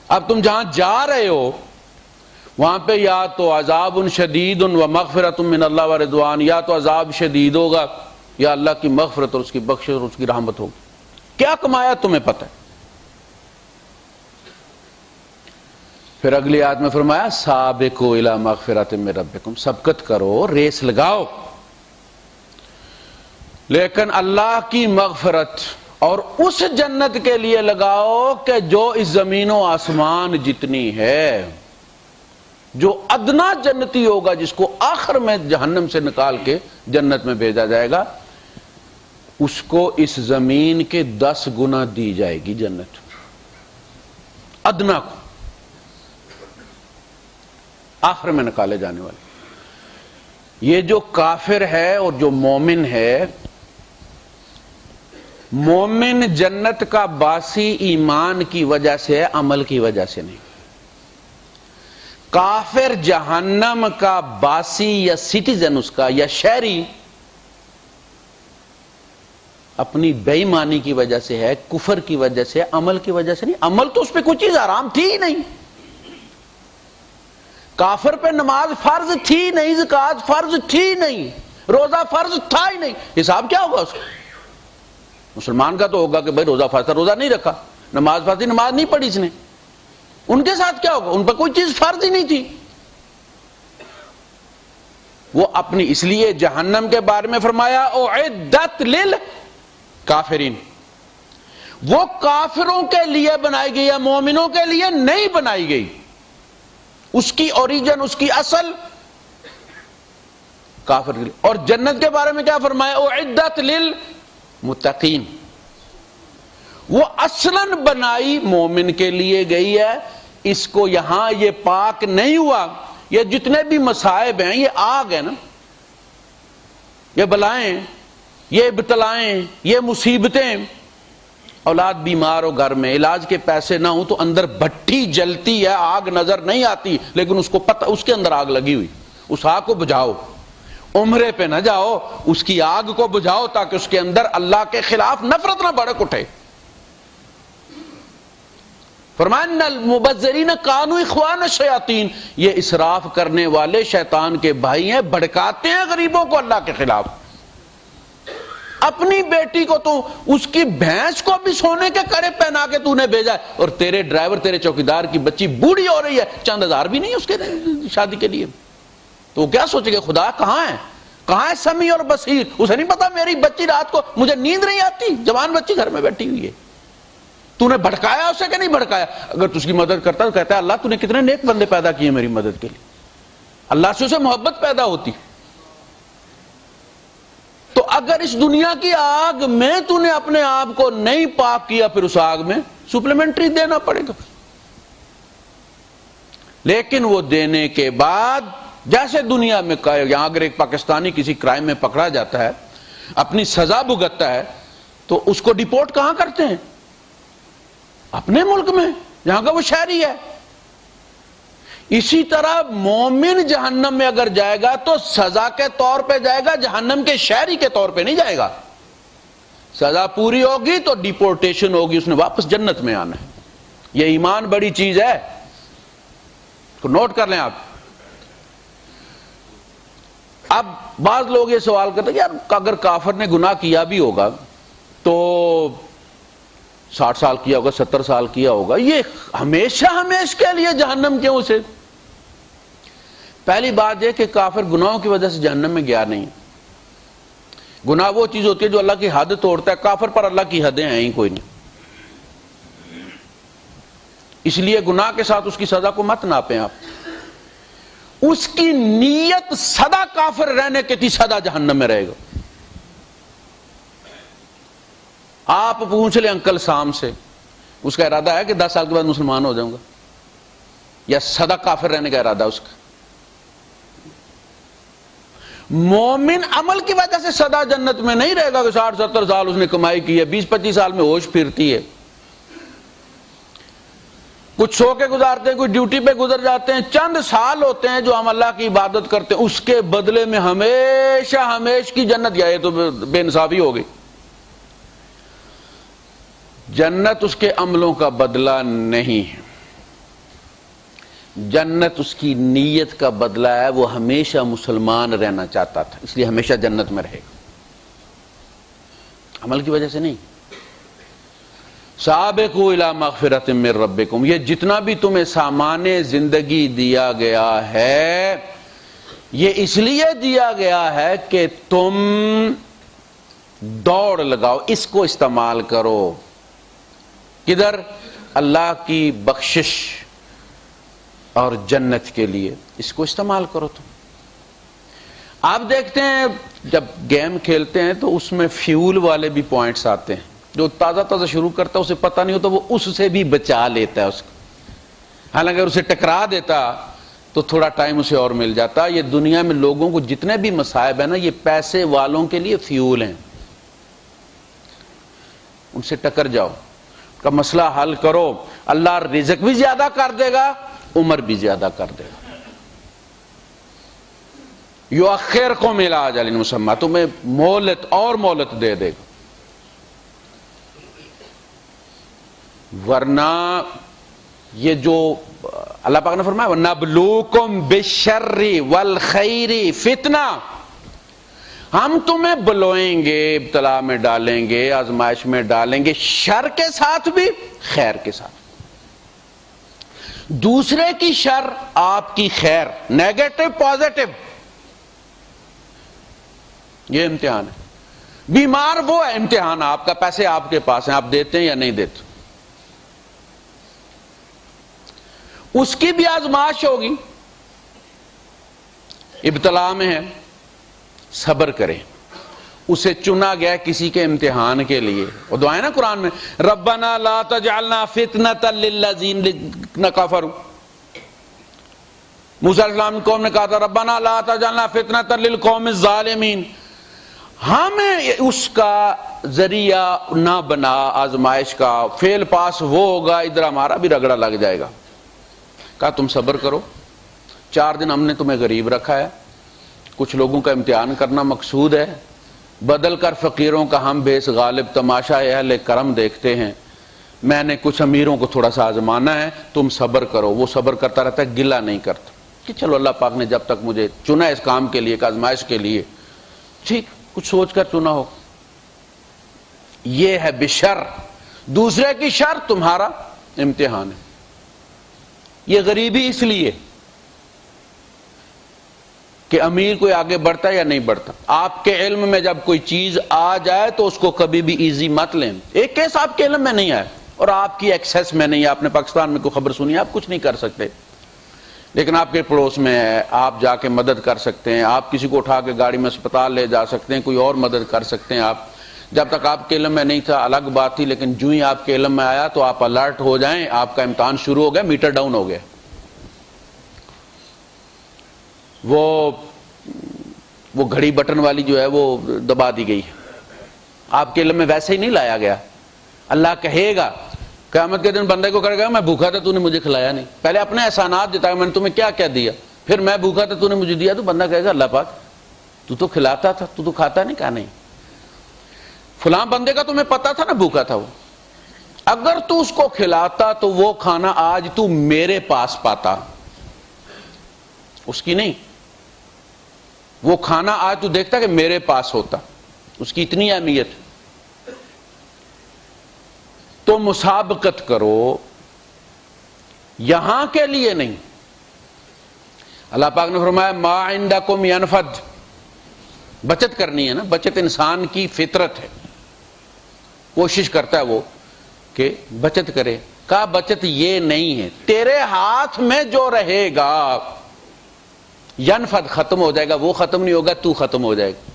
اب تم جہاں جا رہے ہو وہاں پہ یا تو عذاب شدید ومغفرۃ من اللہ ورضوان، یا تو عذاب شدید ہوگا یا اللہ کی مغفرت اور اس کی بخشش اور اس کی رحمت ہوگی. کیا کمایا تمہیں پتہ ہے. پھر اگلی آیت میں فرمایا سابقوا الی مغفرۃ من ربکم، سبقت کرو، ریس لگاؤ، لیکن اللہ کی مغفرت اور اس جنت کے لیے لگاؤ کہ جو اس زمین و آسمان جتنی ہے. جو ادنا جنتی ہوگا، جس کو آخر میں جہنم سے نکال کے جنت میں بھیجا جائے گا، اس کو اس زمین کے 10 گنا دی جائے گی جنت، ادنا کو، آخر میں نکالے جانے والے. یہ جو کافر ہے اور جو مومن ہے، مومن جنت کا باسی ایمان کی وجہ سے ہے، عمل کی وجہ سے نہیں. کافر جہنم کا باسی یا سٹیزن اس کا یا شہری اپنی بے ایمانی کی وجہ سے ہے، کفر کی وجہ سے، عمل کی وجہ سے نہیں. عمل تو اس پہ کوئی چیز حرام تھی ہی نہیں. کافر پہ نماز فرض تھی نہیں، زکوٰۃ فرض تھی نہیں، روزہ فرض تھا ہی نہیں. حساب کیا ہوگا اس کا؟ مسلمان کا تو ہوگا کہ بھائی روزہ فرض تھا، روزہ نہیں رکھا، نماز فرض تھی، نماز نہیں پڑھی اس نے. ان کے ساتھ کیا ہوگا؟ ان پر کوئی چیز فرض ہی نہیں تھی. وہ اپنی، اس لیے جہنم کے بارے میں فرمایا اعدت للکافرین، وہ کافروں کے لیے بنائی گئی ہے، مومنوں کے لیے نہیں بنائی گئی. اس کی اوریجن، اس کی اصل کافر کے لیے. اور جنت کے بارے میں کیا فرمایا؟ اعدت للمتقین، وہ اصلاً بنائی مومن کے لیے گئی ہے. اس کو یہاں یہ پاک نہیں ہوا. یہ جتنے بھی مصائب ہیں، یہ آگ ہے نا، یہ بلائیں، یہ ابتلائیں، یہ مصیبتیں. اولاد بیمار ہو گھر میں، علاج کے پیسے نہ ہوں تو اندر بھٹی جلتی ہے، آگ نظر نہیں آتی، لیکن اس کو پتہ اس کے اندر آگ لگی ہوئی. اس آگ کو بجھاؤ. عمرے پہ نہ جاؤ، اس کی آگ کو بجھاؤ تاکہ اس کے اندر اللہ کے خلاف نفرت نہ بھڑک اٹھے. فرمان المبذرین کانوا اخوان الشیاطین، یہ اسراف کرنے والے شیطان کے بھائی ہیں، بھڑکاتے ہیں غریبوں کو اللہ کے خلاف. اپنی بیٹی کو تو، اس کی بھینس کو بھی سونے کے کڑے پہنا کے تو نے بھیجا ہے، اور تیرے ڈرائیور، تیرے چوکیدار کی بچی بوڑھی ہو رہی ہے، چند ہزار بھی نہیں اس کے شادی کے لیے. تو وہ کیا سوچے گا؟ خدا کہاں ہے؟ کہاں ہے سمیع اور بصیر؟ اسے نہیں پتا میری بچی رات کو مجھے نیند نہیں آتی، جوان بچی گھر میں بیٹھی ہوئی ہے. تو نے بھڑکایا اسے کہ نہیں بھڑکایا؟ اگر تو اس کی مدد کرتا تو کہتا ہے اللہ تو نے کتنے نیک بندے پیدا کیے میری مدد کے لیے. اللہ سے اسے محبت پیدا ہوتی. تو اگر اس دنیا کی آگ میں تو نے اپنے آپ کو نہیں پاک کیا، پھر اس آگ میں سپلیمنٹری دینا پڑے گا. لیکن وہ دینے کے بعد، جیسے دنیا میں یہاں اگر ایک پاکستانی کسی کرائم میں پکڑا جاتا ہے، اپنی سزا بھگتتا ہے، تو اس کو ڈیپورٹ کہاں کرتے ہیں؟ اپنے ملک میں جہاں کا وہ شہری ہے. اسی طرح مومن جہنم میں اگر جائے گا تو سزا کے طور پہ جائے گا، جہنم کے شہری کے طور پہ نہیں جائے گا. سزا پوری ہوگی تو ڈیپورٹیشن ہوگی، اس نے واپس جنت میں آنا ہے. یہ ایمان بڑی چیز ہے، کو نوٹ کر لیں آپ. اب بعض لوگ یہ سوال کرتے ہیں یار اگر کافر نے گناہ کیا بھی ہوگا تو 60 سال کیا ہوگا، 70 سال کیا ہوگا، یہ ہمیشہ ہمیشہ کے لیے جہنم کیوں اسے؟ پہلی بات یہ کہ کافر گناہوں کی وجہ سے جہنم میں گیا نہیں. گناہ وہ چیز ہوتی ہے جو اللہ کی حد توڑتا ہے، کافر پر اللہ کی حدیں ہیں ہی کوئی نہیں. اس لیے گناہ کے ساتھ اس کی سزا کو مت ناپیں آپ. اس کی نیت سدا کافر رہنے کے تھی، سدا جہنم میں رہے گا. آپ پوچھ لیں انکل سام سے، اس کا ارادہ ہے کہ 10 سال کے بعد مسلمان ہو جاؤں گا، یا سدا کافر رہنے کا ارادہ اس کا؟ مومن عمل کی وجہ سے سدا جنت میں نہیں رہے گا کہ 60-70 سال اس نے کمائی کی ہے، 20-25 سال میں ہوش پھرتی ہے. کچھ سو کے گزارتے ہیں، کوئی ڈیوٹی پہ گزر جاتے ہیں، چند سال ہوتے ہیں جو ہم اللہ کی عبادت کرتے ہیں، اس کے بدلے میں ہمیشہ ہمیشہ کی جنت. یا یہ تو بے انصافی ہو گئی. جنت اس کے عملوں کا بدلہ نہیں ہے، جنت اس کی نیت کا بدلہ ہے. وہ ہمیشہ مسلمان رہنا چاہتا تھا، اس لیے ہمیشہ جنت میں رہے گا، عمل کی وجہ سے نہیں. سابقوا الی مغفرۃ من ربکم، یہ جتنا بھی تمہیں سامان زندگی دیا گیا ہے یہ اس لیے دیا گیا ہے کہ تم دوڑ لگاؤ، اس کو استعمال کرو. کدھر؟ اللہ کی بخشش اور جنت کے لیے اس کو استعمال کرو. تم آپ دیکھتے ہیں جب گیم کھیلتے ہیں تو اس میں فیول والے بھی پوائنٹس آتے ہیں. جو تازہ تازہ شروع کرتا ہے اسے پتہ نہیں ہوتا، وہ اس سے بھی بچا لیتا ہے اس کو. حالانکہ اگر اسے ٹکرا دیتا تو تھوڑا ٹائم اسے اور مل جاتا. یہ دنیا میں لوگوں کو جتنے بھی مصائب ہیں نا، یہ پیسے والوں کے لیے فیول ہیں. ان سے ٹکر جاؤ، کا مسئلہ حل کرو، اللہ رزق بھی زیادہ کر دے گا، عمر بھی زیادہ کر دے گا. یؤخرکم الی اجل مسمى، تمہیں مہلت اور مہلت دے دے گا. ورنہ یہ جو اللہ پاک نے فرمایا وَنَبْلُوكُمْ بِالشَّرِّ وَالْخَيْرِ فِتْنَةً، ہم تمہیں بلوئیں گے، ابتلا میں ڈالیں گے، آزمائش میں ڈالیں گے، شر کے ساتھ بھی خیر کے ساتھ. دوسرے کی شر آپ کی خیر، نیگیٹو پازیٹو، یہ امتحان ہے. بیمار وہ ہے امتحان آپ کا، پیسے آپ کے پاس ہیں، آپ دیتے ہیں یا نہیں دیتے. اس کی بھی آزمائش ہوگی، ابتلا میں ہے، صبر کریں. اسے چنا گیا کسی کے امتحان کے لیے. وہ دعائیں نا قرآن میں، ربنا لا تجعلنا فتنة للذین کفروا. موسیٰ علیہ السلام قوم نے کہا تھا ربنا لا تجعلنا فتنة للقوم الظالمین، ہمیں اس کا ذریعہ نہ بنا آزمائش کا. فیل پاس وہ ہوگا، ادھر ہمارا بھی رگڑا لگ جائے گا. کہا تم صبر کرو، 4 دن ہم نے تمہیں غریب رکھا ہے، کچھ لوگوں کا امتحان کرنا مقصود ہے. بدل کر فقیروں کا ہم بیس غالب تماشا اہل کرم دیکھتے ہیں. میں نے کچھ امیروں کو تھوڑا سا آزمانا ہے، تم صبر کرو. وہ صبر کرتا رہتا ہے، گلہ نہیں کرتا کہ چلو اللہ پاک نے جب تک مجھے چنا اس کام کے لیے، ایک آزمائش کے لیے، ٹھیک کچھ سوچ کر چنا ہو. یہ ہے بشر، دوسرے کی شر تمہارا امتحان ہے. یہ غریبی اس لیے کہ امیر کوئی آگے بڑھتا ہے یا نہیں بڑھتا. آپ کے علم میں جب کوئی چیز آ جائے تو اس کو کبھی بھی ایزی مت لیں. ایک کیس آپ کے علم میں نہیں آیا اور آپ کی ایکسیس میں نہیں ہے، آپ نے پاکستان میں کوئی خبر سنی، آپ کچھ نہیں کر سکتے، لیکن آپ کے پڑوس میں ہے، آپ جا کے مدد کر سکتے ہیں. آپ کسی کو اٹھا کے گاڑی میں اسپتال لے جا سکتے ہیں، کوئی اور مدد کر سکتے ہیں. آپ جب تک آپ کے علم میں نہیں تھا الگ بات تھی، لیکن جو ہی آپ کے علم میں آیا تو آپ الرٹ ہو جائیں. آپ کا امتحان شروع ہو گیا، میٹر ڈاؤن ہو گیا. وہ گھڑی بٹن والی جو ہے وہ دبا دی گئی. آپ کے علم میں ویسے ہی نہیں لایا گیا. اللہ کہے گا قیامت کے دن بندے کو کرے گا میں بھوکا تھا تو نے مجھے کھلایا نہیں. پہلے اپنے احسانات جتایا، میں نے تمہیں کیا کیا دیا، پھر میں بھوکا تھا تو نے مجھے دیا. تو بندہ کہے گا اللہ پاک تو کھلاتا تھا، تو کھاتا نہیں. کہا نہیں، فلاں بندے کا تمہیں پتا تھا نا بھوکا تھا وہ، اگر تو اس کو کھلاتا تو وہ کھانا آج تو میرے پاس پاتا، اس کی نہیں. وہ کھانا آج تو دیکھتا کہ میرے پاس ہوتا. اس کی اتنی اہمیت. تو مسابقت کرو، یہاں کے لیے نہیں۔ اللہ پاک نے فرمایا ما عندکم ینفد، بچت کرنی ہے نا، بچت انسان کی فطرت ہے، کوشش کرتا ہے وہ کہ بچت کرے۔ کہا بچت یہ نہیں ہے، تیرے ہاتھ میں جو رہے گا ینفد، ختم ہو جائے گا، وہ ختم نہیں ہوگا، تو ختم ہو جائے گا۔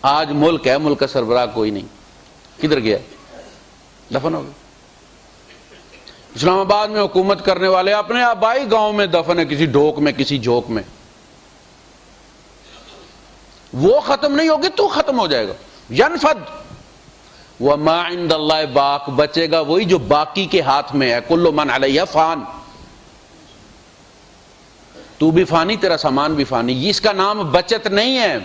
آج ملک ہے، ملک کا سربراہ کوئی نہیں، کدھر گیا؟ دفن ہو گیا۔ اسلام آباد میں حکومت کرنے والے اپنے آبائی گاؤں میں دفن ہے، کسی ڈھوک میں، کسی جھوک میں، وہ ختم نہیں ہوگی، تو ختم ہو جائے گا۔ ینفد وما عند اللہ باق، بچے گا وہی جو باقی کے ہاتھ میں ہے۔ کل من علیہ فان، تو بھی فانی، تیرا سامان بھی فانی، اس کا نام بچت نہیں ہے۔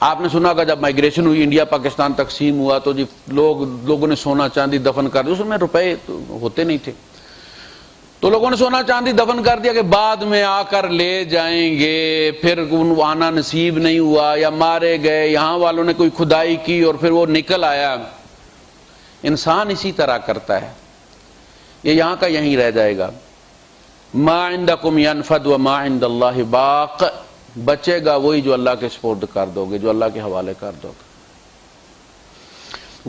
آپ نے سنا ہوگا جب مائگریشن ہوئی، انڈیا پاکستان تقسیم ہوا، تو جی لوگوں نے سونا چاندی دفن کر دیا، اس میں روپے ہوتے نہیں تھے، تو لوگوں نے سونا چاندی دفن کر دیا کہ بعد میں آ کر لے جائیں گے، پھر آنا نصیب نہیں ہوا یا مارے گئے، یہاں والوں نے کوئی کھدائی کی اور پھر وہ نکل آیا۔ انسان اسی طرح کرتا ہے، یہ یہاں کا یہیں رہ جائے گا۔ ما عندکم ینفد وما عند اللہ باق، بچے گا وہی جو اللہ کے سپرد کر دو گے، جو اللہ کے حوالے کر دو گے۔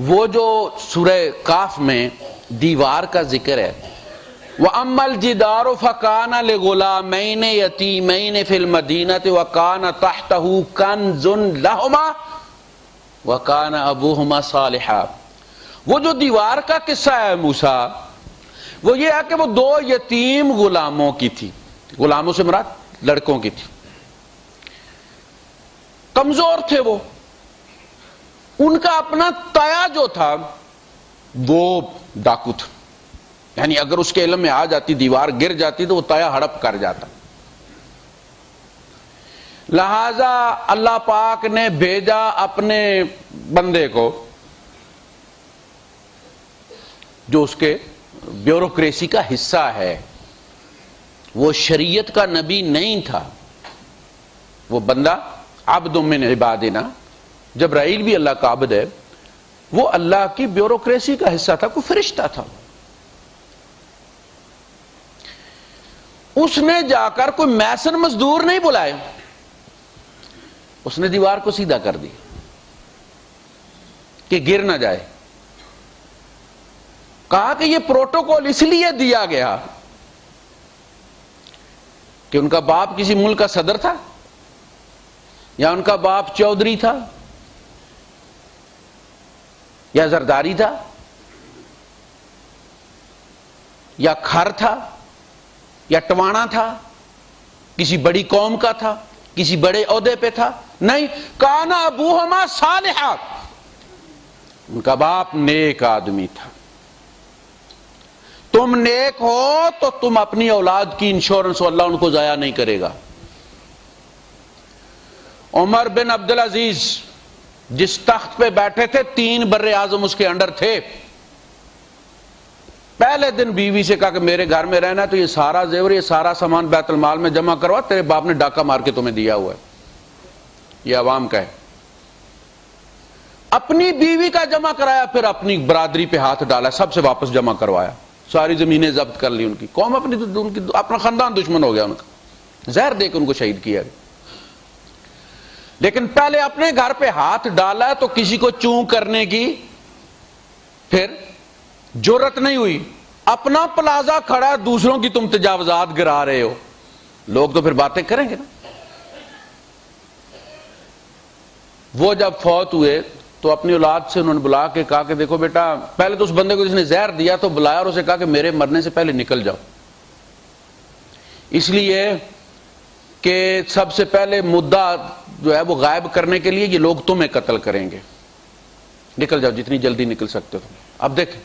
وہ جو سورہ کاف میں دیوار کا ذکر ہے، وَأَمَّا الْجِدَارُ فَكَانَ لِغُلَامَيْنِ يَتِيمَيْنِ فِي الْمَدِينَةِ وَكَانَ تَحْتَهُ كَنْزٌ لَهُمَا وَكَانَ أَبُوهُمَا صَالِحًا۔ وہ جو دیوار کا قصہ ہے موسیٰ، وہ یہ ہے کہ وہ دو یتیم غلاموں کی تھی، غلاموں سے مراد لڑکوں کی تھی، کمزور تھے وہ، ان کا اپنا تایا جو تھا وہ ڈاکو تھا، یعنی اگر اس کے علم میں آ جاتی، دیوار گر جاتی تو وہ تایا ہڑپ کر جاتا۔ لہذا اللہ پاک نے بھیجا اپنے بندے کو جو اس کے بیوروکریسی کا حصہ ہے، وہ شریعت کا نبی نہیں تھا، وہ بندہ عبد من عبادنا، جبرائیل بھی اللہ کا عبد ہے، وہ اللہ کی بیوروکریسی کا حصہ تھا، کوئی فرشتہ تھا۔ اس نے جا کر کوئی میسن مزدور نہیں بلائے، اس نے دیوار کو سیدھا کر دی کہ گر نہ جائے۔ کہا کہ یہ پروٹوکول اس لیے دیا گیا کہ ان کا باپ کسی ملک کا صدر تھا، یا ان کا باپ چودھری تھا، یا زرداری تھا، یا کھر تھا، یا ٹوانا تھا، کسی بڑی قوم کا تھا، کسی بڑے عہدے پہ تھا، نہیں، کان ابوہما صالحا، ان کا باپ نیک آدمی تھا۔ تم نیک ہو تو تم اپنی اولاد کی انشورنس ہو، اللہ ان کو ضائع نہیں کرے گا۔ عمر بن عبدالعزیز جس تخت پہ بیٹھے تھے، 3 بر اعظم اس کے انڈر تھے۔ پہلے دن بیوی سے کہا کہ میرے گھر میں رہنا ہے تو یہ سارا زیور، یہ سارا سامان بیت المال میں جمع کروا، تیرے باپ نے ڈاکہ مار کے تمہیں دیا ہوا ہے، یہ عوام کا ہے۔ اپنی بیوی کا جمع کرایا، پھر اپنی برادری پہ ہاتھ ڈالا، سب سے واپس جمع کروایا، ساری زمینیں ضبط کر لی ان کی، قوم اپنی، ان کی اپنا خاندان دشمن ہو گیا ان کا، زہر دے کے ان کو شہید کیا۔ لیکن پہلے اپنے گھر پہ ہاتھ ڈالا تو کسی کو چوں کرنے کی پھر جرت نہیں ہوئی۔ اپنا پلازا کھڑا، دوسروں کی تم تجاوزات گرا رہے ہو، لوگ تو پھر باتیں کریں گے نا۔ وہ جب فوت ہوئے تو اپنی اولاد سے انہوں نے بلا کے کہا کہ دیکھو بیٹا، پہلے تو اس بندے کو جس نے زہر دیا تو بلایا اور اسے کہا کہ میرے مرنے سے پہلے نکل جاؤ، اس لیے کہ سب سے پہلے مدعا جو ہے وہ غائب کرنے کے لیے یہ لوگ تمہیں قتل کریں گے، نکل جاؤ جتنی جلدی نکل سکتے ہو۔ اب دیکھ،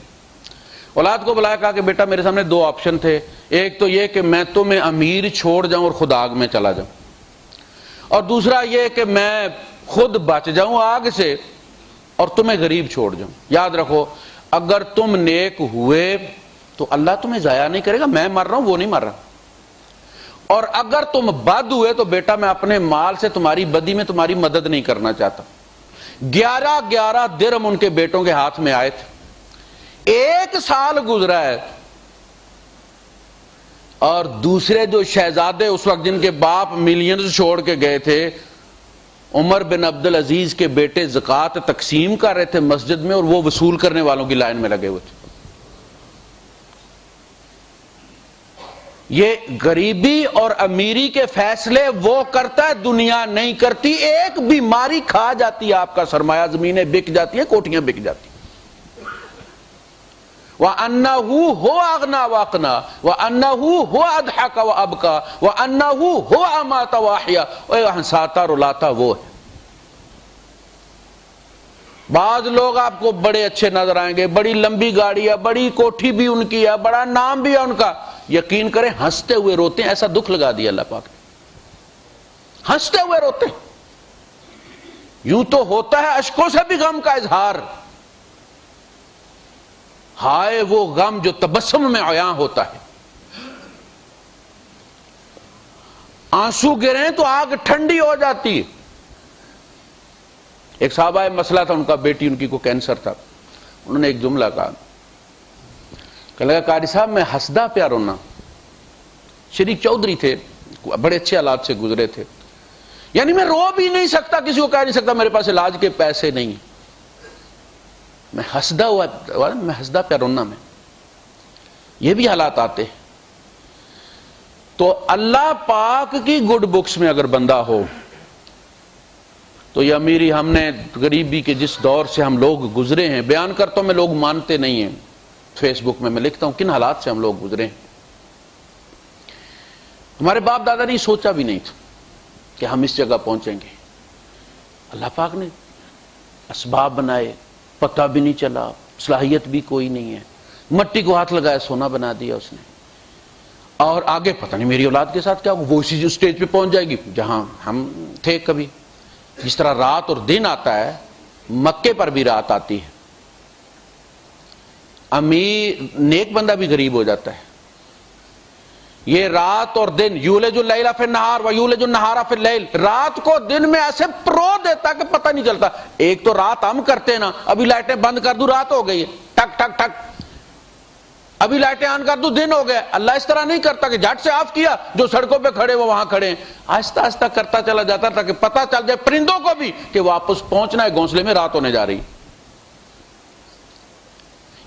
اولاد کو بلایا، کہا کہ بیٹا میرے سامنے 2 آپشن تھے، ایک تو یہ کہ میں تمہیں امیر چھوڑ جاؤں اور خود آگ میں چلا جاؤں، اور دوسرا یہ کہ میں خود بچ جاؤں آگ سے اور تمہیں غریب چھوڑ جاؤں۔ یاد رکھو، اگر تم نیک ہوئے تو اللہ تمہیں ضائع نہیں کرے گا، میں مر رہا ہوں، وہ نہیں مر رہا، اور اگر تم بد ہوئے تو بیٹا میں اپنے مال سے تمہاری بدی میں تمہاری مدد نہیں کرنا چاہتا، 11 درہم ان کے بیٹوں کے ہاتھ میں آئے تھے۔ 1 سال گزرا ہے اور دوسرے جو شہزادے اس وقت جن کے باپ ملینز چھوڑ کے گئے تھے، عمر بن عبدالعزیز کے بیٹے زکوٰۃ تقسیم کر رہے تھے مسجد میں، اور وہ وصول کرنے والوں کی لائن میں لگے ہوئے تھے۔ یہ غریبی اور امیری کے فیصلے وہ کرتا ہے، دنیا نہیں کرتی۔ ایک بیماری کھا جاتی ہے آپ کا سرمایہ، زمینیں بک جاتی ہیں، کوٹھیاں بک جاتی ہیں۔ وَأَنَّهُ هُوَ أَغْنَى وَأَقْنَى وَأَنَّهُ هُوَ أَضْحَكَ وَأَبْكَى وَأَنَّهُ هُوَ أَمَاتَ وَأَحْيَا، اور ہنساتا رلاتا وہ ہے۔ بعض لوگ آپ کو بڑے اچھے نظر آئیں گے، بڑی لمبی گاڑی ہے، بڑی کوٹھی بھی ان کی ہے، بڑا نام بھی ہے ان کا، یقین کریں ہنستے ہوئے روتے ہیں۔ ایسا دکھ لگا دیا اللہ پاک نے، ہنستے ہوئے روتے ہیں۔ یوں تو ہوتا ہے اشکوں سے بھی غم کا اظہار، ہائے وہ غم جو تبسم میں عیاں ہوتا ہے۔ آنسو گریں تو آگ ٹھنڈی ہو جاتی ہے۔ ایک صاحبہ مسئلہ تھا، ان کا بیٹی ان کی کو کینسر تھا، انہوں نے ایک جملہ کہا، کہ لگا قاری صاحب میں ہنسدا پیا رونا۔ شریف چودھری تھے، بڑے اچھے حالات سے گزرے تھے، یعنی میں رو بھی نہیں سکتا، کسی کو کہہ نہیں سکتا میرے پاس علاج کے پیسے نہیں، میں ہنسدا پیا رونا میں۔ یہ بھی حالات آتے ہیں۔ تو اللہ پاک کی گڈ بکس میں اگر بندہ ہو تو یہ امیری، ہم نے غریبی کے جس دور سے ہم لوگ گزرے ہیں، بیان کرتا ہوں میں، لوگ مانتے نہیں ہیں، فیس بک میں لکھتا ہوں کن حالات سے ہم لوگ گزرے ہیں۔ ہمارے باپ دادا نے سوچا بھی نہیں تھا کہ ہم اس جگہ پہنچیں گے۔ اللہ پاک نے اسباب بنائے، پتہ بھی نہیں چلا، صلاحیت بھی کوئی نہیں ہے، مٹی کو ہاتھ لگایا سونا بنا دیا اس نے، اور آگے پتہ نہیں میری اولاد کے ساتھ کیا ہوگا، وہ اسی اسٹیج پہ پہنچ جائے گی جہاں ہم تھے کبھی۔ جس طرح رات اور دن آتا ہے، مکے پر بھی رات آتی ہے، امیر نیک بندہ بھی غریب ہو جاتا ہے۔ یہ رات اور دن، یولج اللیل فی النہار ویولج النہار فی اللیل، رات کو دن میں ایسے پرو دیتا کہ پتہ نہیں چلتا۔ ایک تو رات ہم کرتے ہیں نا، ابھی لائٹیں بند کر دوں رات ہو گئی ہے، ٹک ٹک ٹک، ابھی لائٹیں آن کر دوں دن ہو گیا۔ اللہ اس طرح نہیں کرتا کہ جھٹ سے آف کیا، جو سڑکوں پہ کھڑے وہ وہاں کھڑے ہیں، آہستہ آہستہ کرتا چلا جاتا تاکہ پتہ چل جائے پرندوں کو بھی کہ واپس پہنچنا ہے، گھونسلے میں رات ہونے جا رہی۔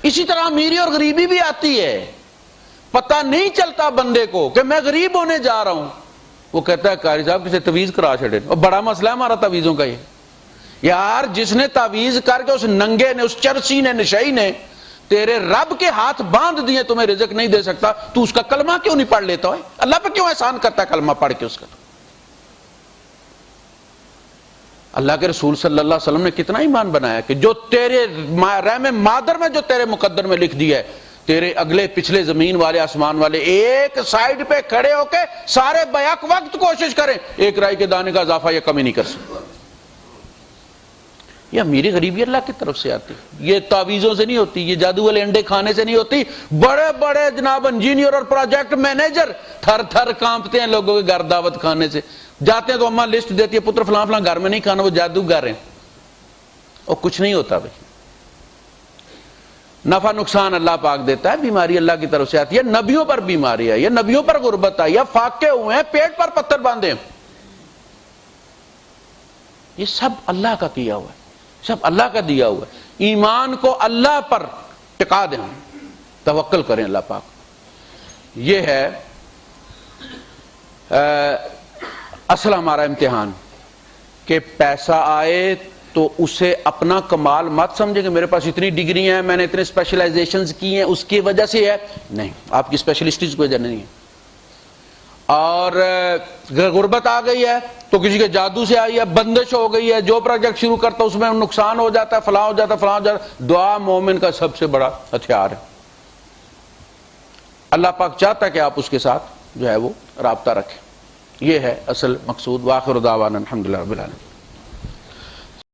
اسی طرح امیری اور غریبی بھی آتی ہے، پتہ نہیں چلتا بندے کو کہ میں غریب ہونے جا رہا ہوں، وہ کہتا ہے قاری صاحب کسی تعویذ کرا چھڑے، اور بڑا مسئلہ ہے ہمارا تعویذوں کا۔ یہ یار جس نے تعویذ کر کے، اس ننگے نے، اس چرسی نے، نشئی نے تیرے رب کے ہاتھ باندھ دیے، تمہیں رزق نہیں دے سکتا، تو اس کا کلمہ کیوں نہیں پڑھ لیتا ہے؟ اللہ پہ کیوں احسان کرتا ہے کلمہ پڑھ کے اس کا؟ اللہ کے رسول صلی اللہ علیہ وسلم نے کتنا ایمان بنایا کہ جو تیرے رحم مادر میں، جو تیرے مقدر میں لکھ دیا ہے، تیرے اگلے پچھلے زمین والے آسمان والے ایک سائیڈ پہ کھڑے ہو کے سارے بیک وقت کوشش کریں، ایک رائی کے دانے کا اضافہ یہ کمی نہیں کر سکتے۔ یہ امیری غریبی اللہ کی طرف سے آتی، یہ تعویذوں سے نہیں ہوتی، یہ جادو والے انڈے کھانے سے نہیں ہوتی۔ بڑے بڑے جناب انجینئر اور پروجیکٹ مینیجر تھر تھر کانپتے ہیں لوگوں کے گھر دعوت کھانے سے، جاتے ہیں تو اماں لسٹ دیتی ہے، پتر فلاں فلاں گھر میں نہیں کھانا، وہ جادوگر ہیں، اور کچھ نہیں ہوتا بھائی۔ نفع نقصان اللہ پاک دیتا ہے، بیماری اللہ کی طرف سے آتی ہے، نبیوں پر بیماری ہے، یہ نبیوں پر غربت آئی ہے، فاقے ہوئے ہیں، پیٹ پر پتھر باندھے ہیں، یہ سب اللہ کا کیا ہوا ہے، سب اللہ کا دیا ہوا ہے۔ ایمان کو اللہ پر ٹکا دیں، توکل کریں اللہ پاک۔ یہ ہے اصل ہمارا امتحان، کہ پیسہ آئے تو اسے اپنا کمال مت سمجھیں کہ میرے پاس اتنی ڈگری ہیں، میں نے اتنے اسپیشلائزیشنز کی ہیں، اس کی وجہ سے ہے، نہیں، آپ کی اسپیشلسٹیز کی وجہ نہیں ہے۔ اور غربت آ گئی ہے تو کسی کے جادو سے آئی ہے، بندش ہو گئی ہے، جو پروجیکٹ شروع کرتا ہے اس میں نقصان ہو جاتا ہے، فلاں ہو جاتا ہے، فلاں ہو جاتا ہے۔ دعا مومن کا سب سے بڑا ہتھیار ہے۔ اللہ پاک چاہتا ہے کہ آپ اس کے ساتھ جو ہے وہ رابطہ رکھیں۔ یہ ہے اصل مقصود۔ وآخر دعوانا الحمدللہ رب العالمین۔